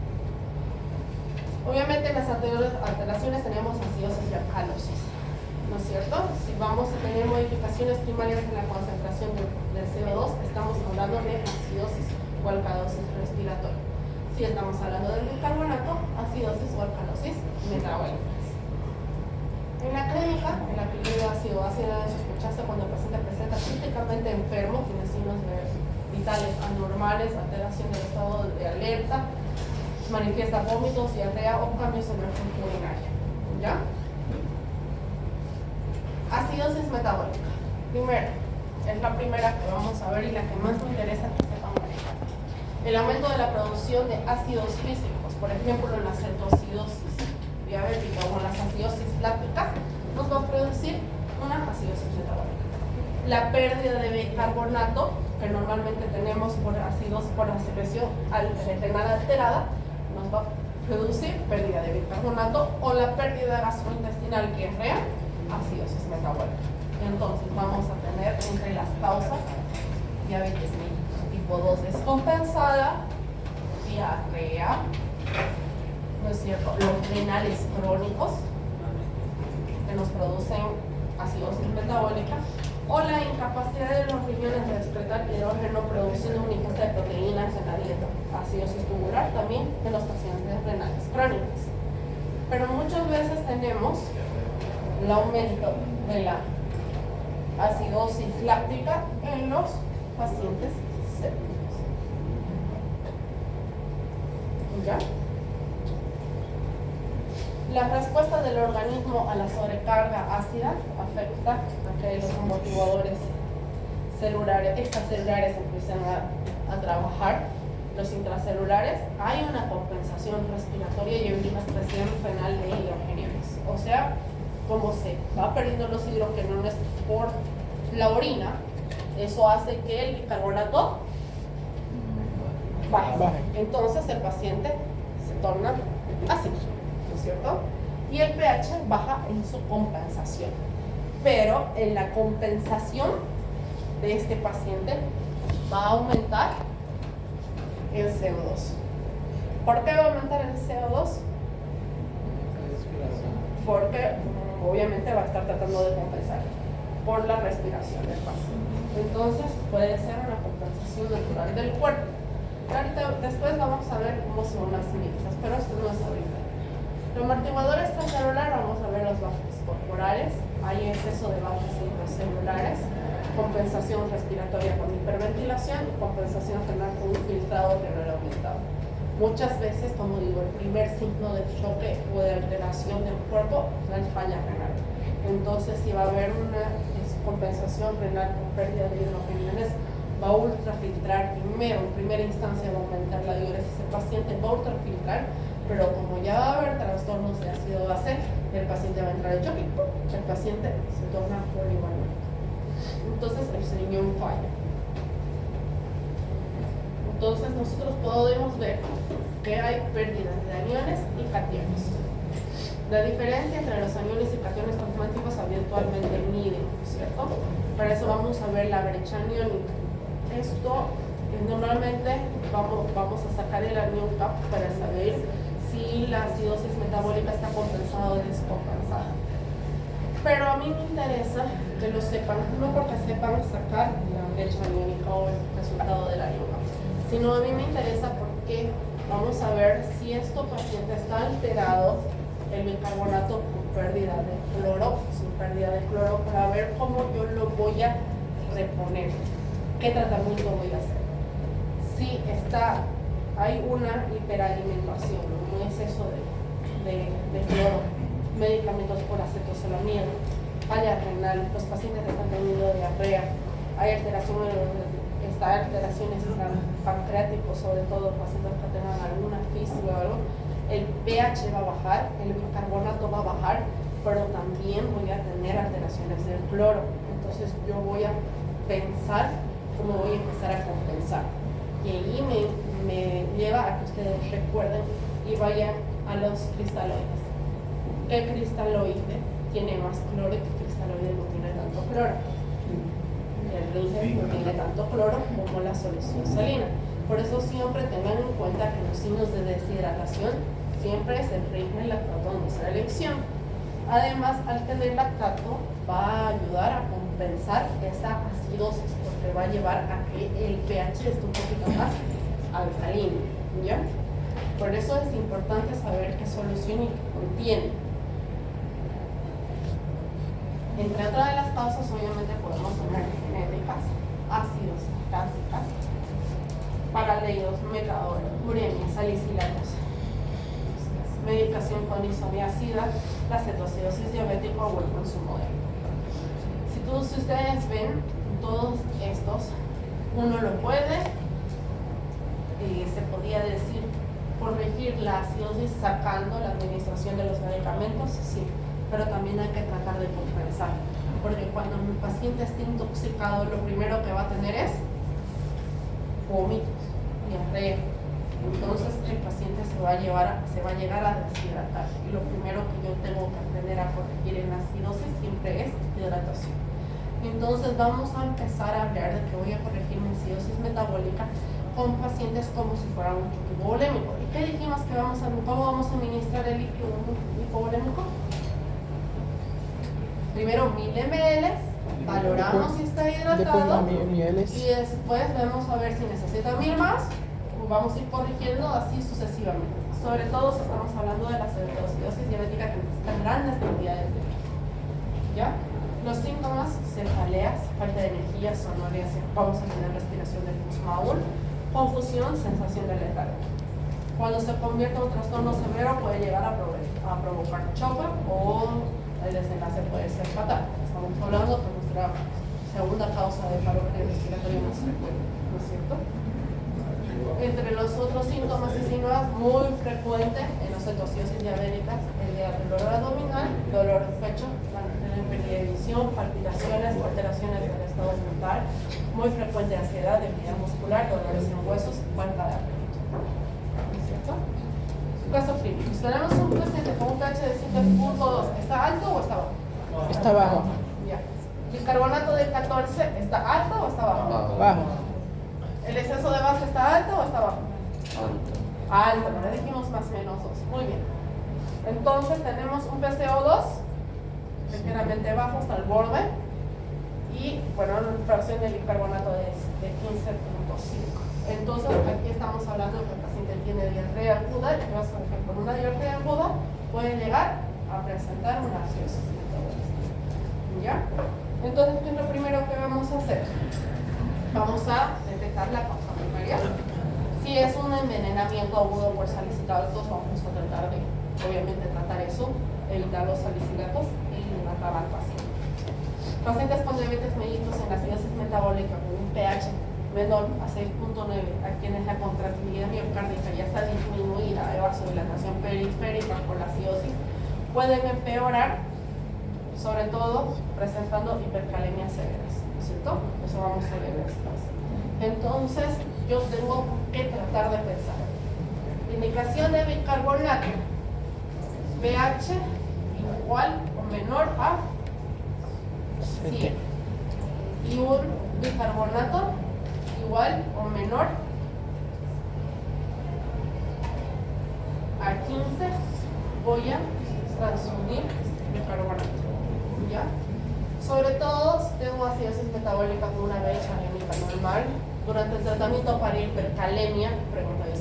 Obviamente, en las alteraciones tenemos acidosis y alcalosis, ¿no es cierto? Si vamos a tener modificaciones primarias en la concentración del CO2, estamos hablando de acidosis o alcalosis respiratoria. Si estamos hablando del bicarbonato, acidosis o alcalosis metabólicas. En la clínica, en la primera ácido debe sospecharse cuando el paciente presenta críticamente enfermo, tiene signos vitales anormales, alteración del estado de alerta, manifiesta vómitos, diarrea o cambios en la función urinaria. metabólica. Primero, es la primera que vamos a ver y la que más me interesa que sepan manejar. El aumento de la producción de ácidos físicos, por ejemplo, la cetoacidosis diabética o las acidosis lácticas, nos va a producir una acidosis metabólica. La pérdida de bicarbonato, que normalmente tenemos por la secreción renal alterada, nos va a producir pérdida de bicarbonato, o la pérdida gastrointestinal, que es real, acidosis metabólica. Entonces vamos a tener entre las causas diabetes tipo 2 descompensada, diarrea, ¿no es cierto?, los renales crónicos que nos producen acidosis metabólica, o la incapacidad de los riñones de excretar hidrógeno produciendo una ingesta de proteínas en la dieta, acidosis tubular también en los pacientes renales crónicos. Pero muchas veces tenemos el aumento de la acidosis láctica en los pacientes sépticos. ¿Ya? La respuesta del organismo a la sobrecarga ácida afecta a que los amortiguadores celulares, extracelulares empiecen a trabajar, los intracelulares. Hay una compensación respiratoria y una excreción renal de hidrogeniones. O sea, como se va perdiendo los hidrogeniones por la orina, eso hace que el bicarbonato baje. Entonces el paciente se torna ácido, ¿no es cierto? Y el pH baja en su compensación. Pero en la compensación de este paciente va a aumentar el CO2. ¿Por qué va a aumentar el CO2? Porque obviamente va a estar tratando de compensar por la respiración del paciente. Entonces puede ser una compensación natural del cuerpo. Después vamos a ver cómo son las mixtas, pero esto no es ahorita. El amortiguador extracelular, vamos a ver los bajes corporales. Hay exceso de bajes intracelulares, compensación respiratoria con hiperventilación, compensación renal con un filtrado renal aumentado. Muchas veces, como digo, el primer signo de choque o de alteración del cuerpo es la falla renal. Entonces, si va a haber una compensación renal con pérdida de hidrogeniones, va a ultrafiltrar primero, en primera instancia va a aumentar la diuresis, el paciente va a ultrafiltrar, pero como ya va a haber trastornos de ácido base, el paciente va a entrar en choque, el paciente se torna polivalente. Entonces el riñón falla. Entonces nosotros podemos ver que hay pérdidas de aniones y cationes. La diferencia entre los aniones y cationes plasmáticos habitualmente miden, ¿cierto? Para eso vamos a ver la brecha aniónica. Esto normalmente vamos a sacar el anión CAP para saber si la acidosis metabólica está compensada o descompensada. Pero a mí me interesa que lo sepan, no porque sepan sacar la brecha aniónica o el resultado del anión CAP, sino a mí me interesa porque vamos a ver si este paciente está alterado el bicarbonato con pérdida de cloro, sin pérdida de cloro, para ver cómo yo lo voy a reponer, qué tratamiento voy a hacer. Si hay una hiperalimentación, un exceso de cloro, medicamentos por acetosalamina, falla renal, los pacientes están teniendo diarrea, hay alteraciones pancreáticos, sobre todo pacientes que tengan alguna fístula o algo, el pH va a bajar, el bicarbonato va a bajar, pero también voy a tener alteraciones del cloro. Entonces yo voy a pensar cómo voy a empezar a compensar. Y ahí me lleva a que ustedes recuerden y vayan a los cristaloides. El cristaloide tiene más cloro y el cristaloide no tiene tanto cloro. El ringe no tiene tanto cloro como la solución salina. Por eso siempre tengan en cuenta que los signos de deshidratación siempre es el ringe, lactato, nuestra elección. Además, al tener lactato va a ayudar a compensar esa acidosis porque va a llevar a que el pH esté un poquito más alcalino, ¿ya? Por eso es importante saber qué solución contiene. Entre otras de las causas, obviamente podemos tener genéticas, ácidos, cásicas, paralelos, metadores, uremia, salicilatos, medicación con isoniazida, la cetoacidosis diabética o el consumo de. Si ustedes ven todos estos, uno lo puede, se podría decir, corregir la acidosis sacando la administración de los medicamentos, sí, pero también hay que tratar de compensar, porque cuando un paciente esté intoxicado, lo primero que va a tener es vómitos, diarrea. Entonces el paciente se va a llegar a deshidratar, y lo primero que yo tengo que aprender a corregir en la acidosis siempre es hidratación. Entonces vamos a empezar a hablar de que voy a corregir mi acidosis metabólica con pacientes como si fuera un hipovolémico. ¿Y qué dijimos que cómo vamos a administrar el líquido hipovolémico? Primero 1000 ml, valoramos si está hidratado, y después vemos a ver si necesita 1000 más. Vamos a ir corrigiendo así sucesivamente. Sobre todo si estamos hablando de la acidosis diabética que necesitan grandes cantidades de líquido. ¿Ya? Los síntomas: cefaleas, falta de energía, sonolencia, vamos a tener respiración del musmaul, confusión, sensación de letargo. Cuando se convierte en un trastorno severo puede llegar a provocar choque o el desenlace puede ser fatal. Estamos hablando de nuestra segunda causa de paro respiratorio más frecuente, ¿no es cierto? Entre los otros síntomas y signos muy frecuentes en las cetosis diabéticas, el dolor abdominal, dolor de pecho, pérdida de visión, palpitaciones, alteraciones del estado mental, muy frecuente ansiedad, debilidad muscular, dolores en huesos, falta de apetito. ¿No es cierto? Caso clínico. Tenemos un paciente con un pH de 7.2. ¿Está alto o está bajo? Está bajo. Ya. ¿Bicarbonato de 14 está alto o está bajo? Bajo. ¿El exceso de base está alto o está bajo? Alto, le dijimos más o menos 2. Muy bien. Entonces tenemos un PCO2 ligeramente bajo hasta el borde, y bueno, una fracción de bicarbonato de 15.5. Entonces aquí estamos hablando de que el paciente tiene diarrea aguda, y por ejemplo, una diarrea aguda puede llegar a presentar una acidosis metabólica. ¿Ya? Entonces, ¿qué es lo primero que vamos a hacer? Vamos a detectar la causa primaria. Si es un envenenamiento agudo por salicilatos, vamos a tratar de, obviamente, tratar eso, evitar los salicilatos y tratar al paciente. Pacientes con diabetes mellitus en acidosis metabólica con un pH menor a 6.9, a quienes la contractilidad miocárdica ya está disminuida de vasodilatación periférica por la acidosis, pueden empeorar, sobre todo presentando hipercalemias severas, ¿no es cierto? Eso vamos a ver después. Entonces, yo tengo que tratar de pensar. Indicación de bicarbonato, pH igual o menor a 100. Y un bicarbonato igual o menor a 15, voy a transfundir bicarbonato. ¿Ya? Sobre todo si tengo acidosis metabólica con una pH anémica normal, durante el tratamiento para hipercalemia, pregunta de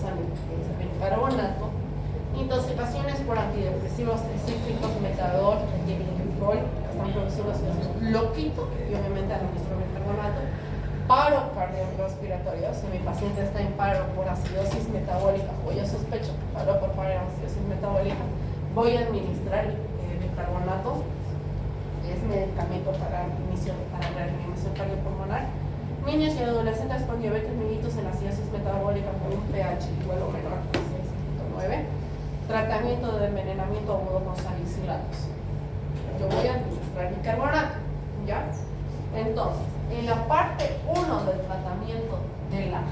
bicarbonato, intoxicaciones por antidepresivos específicos, metadol, etilenglicol, están produciendo acidosis, lo quito y obviamente administro bicarbonato. Paro cardiorrespiratorio, si mi paciente está en paro por acidosis metabólica o yo sospecho que paro por acidosis metabólica, voy a administrar bicarbonato, que es medicamento para la reanimación cardiopulmonar. Niños y adolescentes con diabetes mellitus en acidosis metabólica con un pH igual o menor a 6.9. Tratamiento de envenenamiento agudo con salicilatos. Yo voy a administrar bicarbonato, ¿ya? Entonces, en la parte 1 del tratamiento de la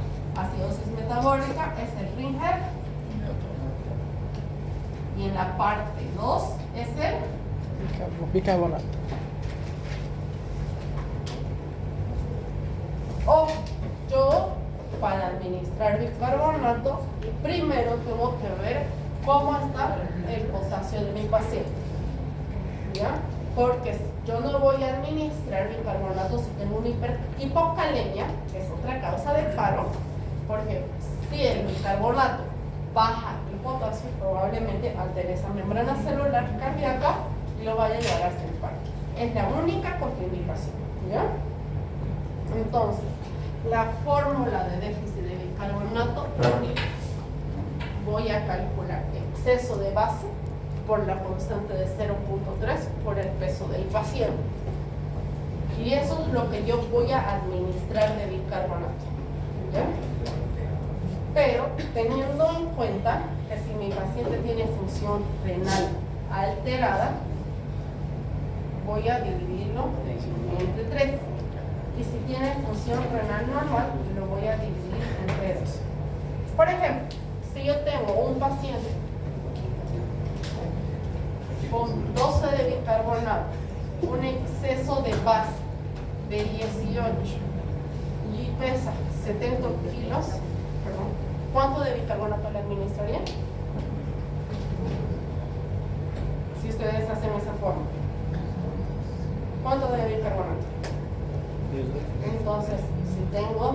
acidosis metabólica es el Ringer, y en la parte 2 es el bicarbonato. O yo, para administrar bicarbonato, primero tengo que ver cómo está el potasio de mi paciente, ¿ya? Porque yo no voy a administrar bicarbonato si tengo una hipocalemia, que es otra causa de paro, porque si el bicarbonato baja el potasio, probablemente altere esa membrana celular cardíaca y lo vaya a llevar hasta el paro. Es la única contraindicación, ¿ya? Entonces, la fórmula de déficit de bicarbonato, voy a calcular exceso de base por la constante de 0.3 por el peso del paciente. Y eso es lo que yo voy a administrar de bicarbonato. ¿Ya? Pero teniendo en cuenta que si mi paciente tiene función renal alterada, voy a dividirlo entre 3. Y si tiene función renal normal, lo voy a dividir entre 2. Por ejemplo, si yo tengo un paciente con 12 de bicarbonato, un exceso de base de 18 y pesa 70 kilos, ¿cuánto de bicarbonato le administraría? Si ustedes hacen esa forma, ¿cuánto de bicarbonato? Entonces, si tengo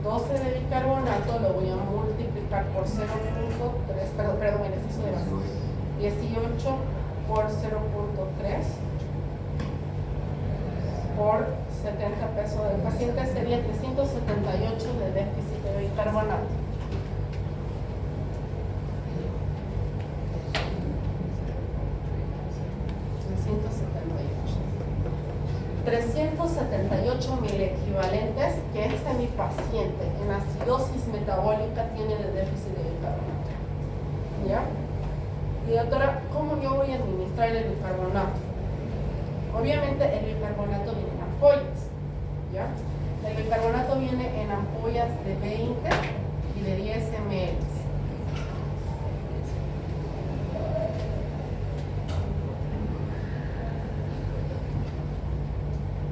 12 de bicarbonato, lo voy a multiplicar por 0.3, perdón, el exceso de base, 18 por 0.3 por 70 pesos del paciente sería 378 de déficit de bicarbonato. $378 mil equivalentes que mi paciente en acidosis metabólica tiene de déficit de bicarbonato. ¿Ya? Y doctora, ¿cómo yo voy a administrar el bicarbonato? Obviamente el bicarbonato viene en ampollas. ¿Ya? El bicarbonato viene en ampollas de 20 y de 10 ml.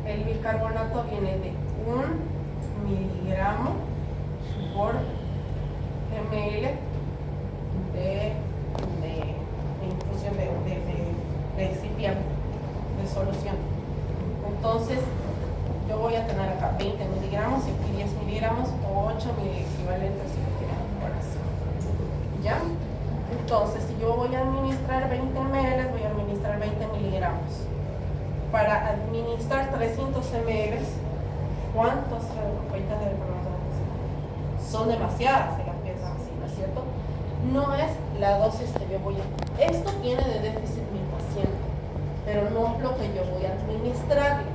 El bicarbonato viene de 1 miligramo por ml de infusión de excipiente, de solución. Entonces, yo voy a tener acá 20 miligramos y 10 miligramos o 8 equivalentes si lo quieren por así. ¿Ya? Entonces, si yo voy a administrar 20 ml, voy a administrar 20 miligramos. Para administrar 300 ml, ¿cuántos ampollitas de bicarbonato necesito? Son demasiadas si las piensan así, ¿no es cierto? No es la dosis que yo voy a... Esto tiene de déficit mi paciente, pero no es lo que yo voy a administrarle.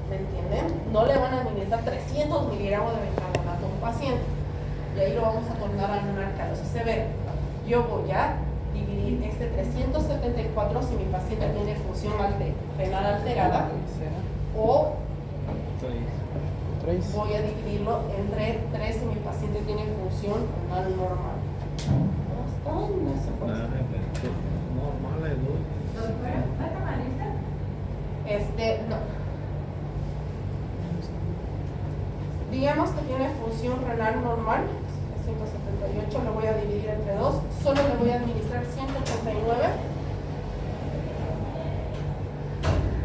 ¿Me entienden? No le van a administrar 300 miligramos de bicarbonato a un paciente. Y ahí lo vamos a tornar a una alcalosis severa. Yo voy a dividir este 374 si mi paciente tiene función renal alterada, o voy a dividirlo entre 3 si mi paciente tiene función renal normal. No. Digamos que tiene función renal normal, 178, lo voy a dividir entre 2, solo le voy a administrar 189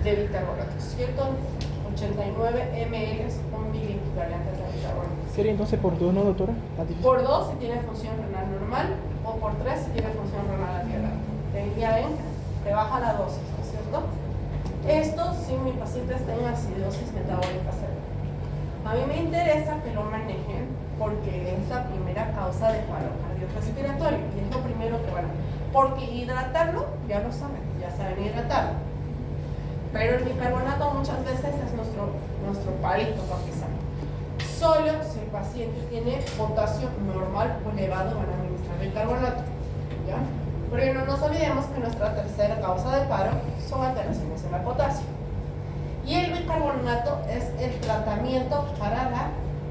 de bicarbonato, 189 ml con equivalentes de bicarbonato. ¿Sería entonces por 2, no, doctora? Por 2 si tiene función renal normal, o por 3 si tiene función renal alterada. Ya ven, te baja la dosis, ¿no es cierto? Esto si mi paciente está en acidosis metabólica severa. A mí me interesa que lo manejen porque es la primera causa de paro cardiorrespiratorio y es lo primero que van a ver. Porque hidratarlo, ya lo saben hidratarlo. Pero el bicarbonato muchas veces es nuestro palito para pisar. Solo si el paciente tiene potasio normal o elevado van a administrar bicarbonato. ¿Ya? Pero no nos olvidemos que nuestra tercera causa de paro son alteraciones en el potasio. Y el bicarbonato es el tratamiento para la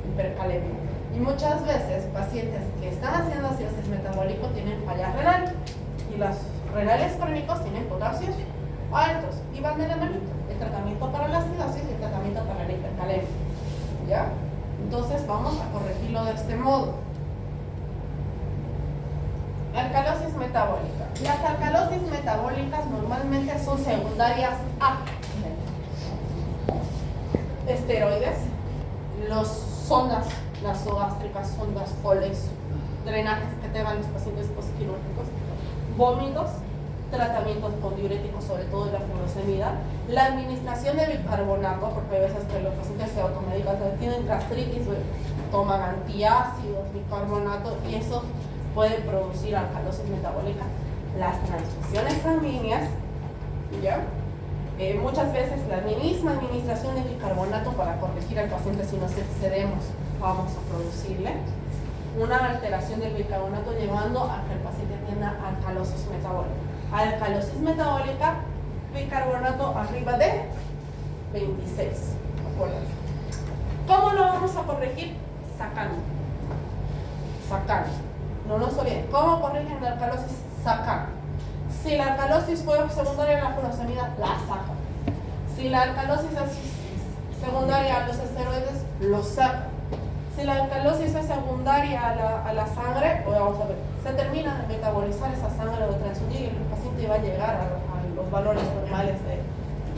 hipercalemia. Y muchas veces pacientes que están haciendo acidosis metabólico tienen falla renal. Y los renales crónicos tienen potasios altos. Y van de la mano. El tratamiento para la acidosis y el tratamiento para la hipercalemia. ¿Ya? Entonces vamos a corregirlo de este modo. Alcalosis metabólica. Las alcalosis metabólicas normalmente son secundarias a esteroides, los sondas nasogástricas, sondas Foley, drenajes que tengan los pacientes postquirúrgicos, vómitos, tratamientos con diuréticos, sobre todo de la furosemida, la administración de bicarbonato, porque hay veces que los pacientes se automedican, tienen gastritis, toman antiácidos, bicarbonato, y eso puede producir alcalosis metabólica. Las transfusiones sanguíneas, ¿ya? Muchas veces la misma administración de bicarbonato para corregir al paciente si nos excedemos, vamos a producirle una alteración del bicarbonato llevando a que el paciente tenga alcalosis metabólica. Alcalosis metabólica, bicarbonato arriba de 26. Acuérdense. ¿Cómo lo vamos a corregir? Sacando. No nos olviden. ¿Cómo corrigen la alcalosis? Sacando. Si la alcalosis fue secundaria a la furosemida, la sacan. Si la alcalosis es secundaria a los esteroides, lo sacan. Si la alcalosis es secundaria a la sangre, vamos a ver, se termina de metabolizar esa sangre o transfundir y el paciente va a llegar a los valores normales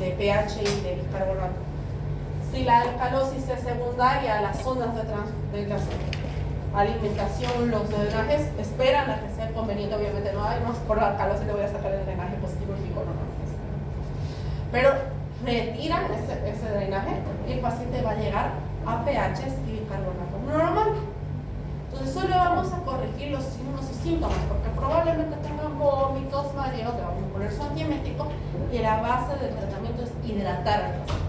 de pH y de bicarbonato. Si la alcalosis es secundaria a las zonas de la alimentación, los drenajes, esperan a que sea conveniente, obviamente no hay, no por la alcalosis le voy a sacar el drenaje posquirúrgico, no. Pero retiran ese drenaje y el paciente va a llegar a pHs y bicarbonato normal. Entonces solo vamos a corregir los signos y síntomas, porque probablemente tengan vómitos, mareos, le vamos a poner su antiemético y la base del tratamiento es hidratar al paciente.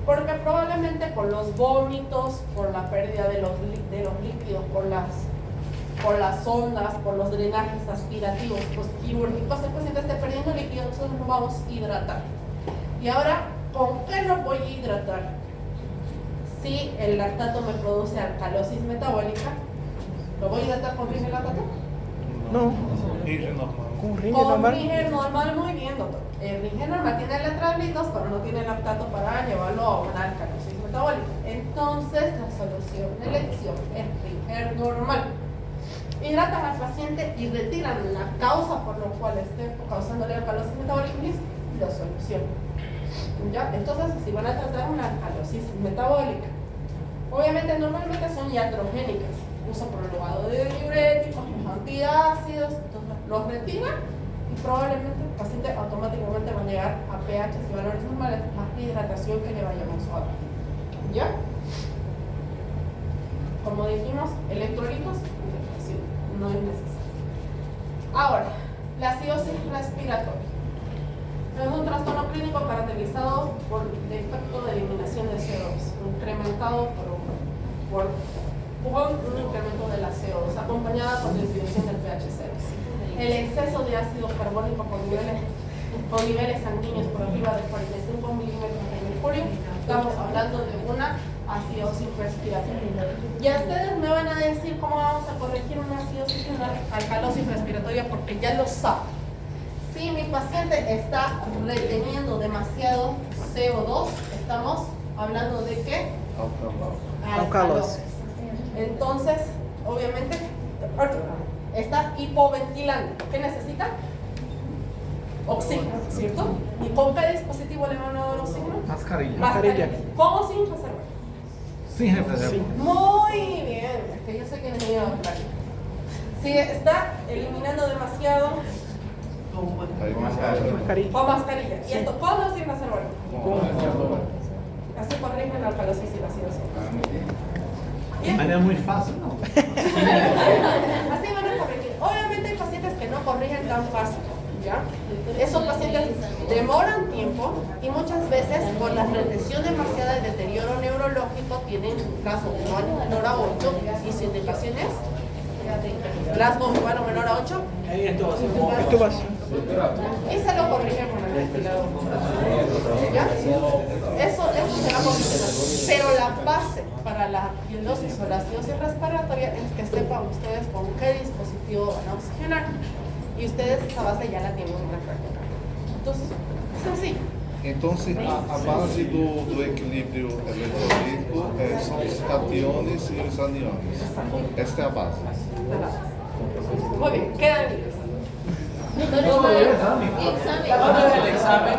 Porque probablemente por los vómitos, por la pérdida de los líquidos, por las ondas, por los drenajes aspirativos posquirúrgicos, el paciente esté perdiendo líquidos, entonces lo vamos a hidratar. Y ahora, ¿con qué lo voy a hidratar? Si el lactato me produce alcalosis metabólica, ¿lo voy a hidratar con Ringer lactato? No. Ringer normal. ¿Con Ringer Con normal? Ringer normal, muy bien, doctor. El Ringer normal tiene electrolitos, pero no tiene lactato para llevarlo a una alcalosis metabólica. Entonces, la solución de elección es Ringer normal. Hidratan al paciente y retiran la causa por la cual esté causándole alcalosis metabólica y lo solucionan. ¿Ya? Entonces, si van a tratar una alcalosis metabólica, obviamente normalmente son iatrogénicas, uso prolongado de diuréticos, antiácidos, entonces los retiran y probablemente el paciente automáticamente va a llegar a pH y valores normales, más hidratación que le vayamos a dar. ¿Ya? Como dijimos, electrolitos, no es necesario. Ahora, la acidosis respiratoria. Es un trastorno clínico caracterizado por defecto de eliminación de CO2, incrementado por un incremento de la CO2, acompañada por disminución del pH 0. El exceso de ácido carbónico con niveles sanguíneos por arriba de 45 milímetros de mercurio, estamos hablando de una acidosis respiratoria. Y ustedes me van a decir cómo vamos a corregir una acidosis y una alcalosis respiratoria, porque ya lo saben. Si mi paciente está reteniendo demasiado CO2, estamos hablando de ¿qué? Alcalosis. Entonces, obviamente, está hipoventilando. ¿Qué necesita? Oxígeno, ¿cierto? ¿Y con qué dispositivo le van a dar oxígeno? Mascarilla. ¿Con o sin reserva? Sin reserva. Muy bien, es que yo sé que necesito hablar. Si está eliminando demasiado, Mascarilla. con mascarilla. ¿Y esto con o sin reserva? Así corrigen la alcalosis y la acidosis. De manera muy fácil, ¿no? Así van a corregir. Obviamente hay pacientes que no corrigen tan fácil, ¿ya? Esos pacientes demoran tiempo y muchas veces por la retención demasiada de deterioro neurológico tienen caso humano menor a 8 y su indicación es Glasgow humano menor a 8. Esto va así. Y se lo corrigen con el ventilador. ¿Ya? Eso se va a corregir. Pero la base para la pilosis o la acidosis respiratoria es que sepan ustedes con qué dispositivo van a oxigenar. Y ustedes esa base ya la tienen en la práctica. Entonces, es sencillo. Entonces, a base do equilíbrio eletrolítico são os cationes e os aniones. Esta é a base. Muy bien, quedan libres. Examen. Examen.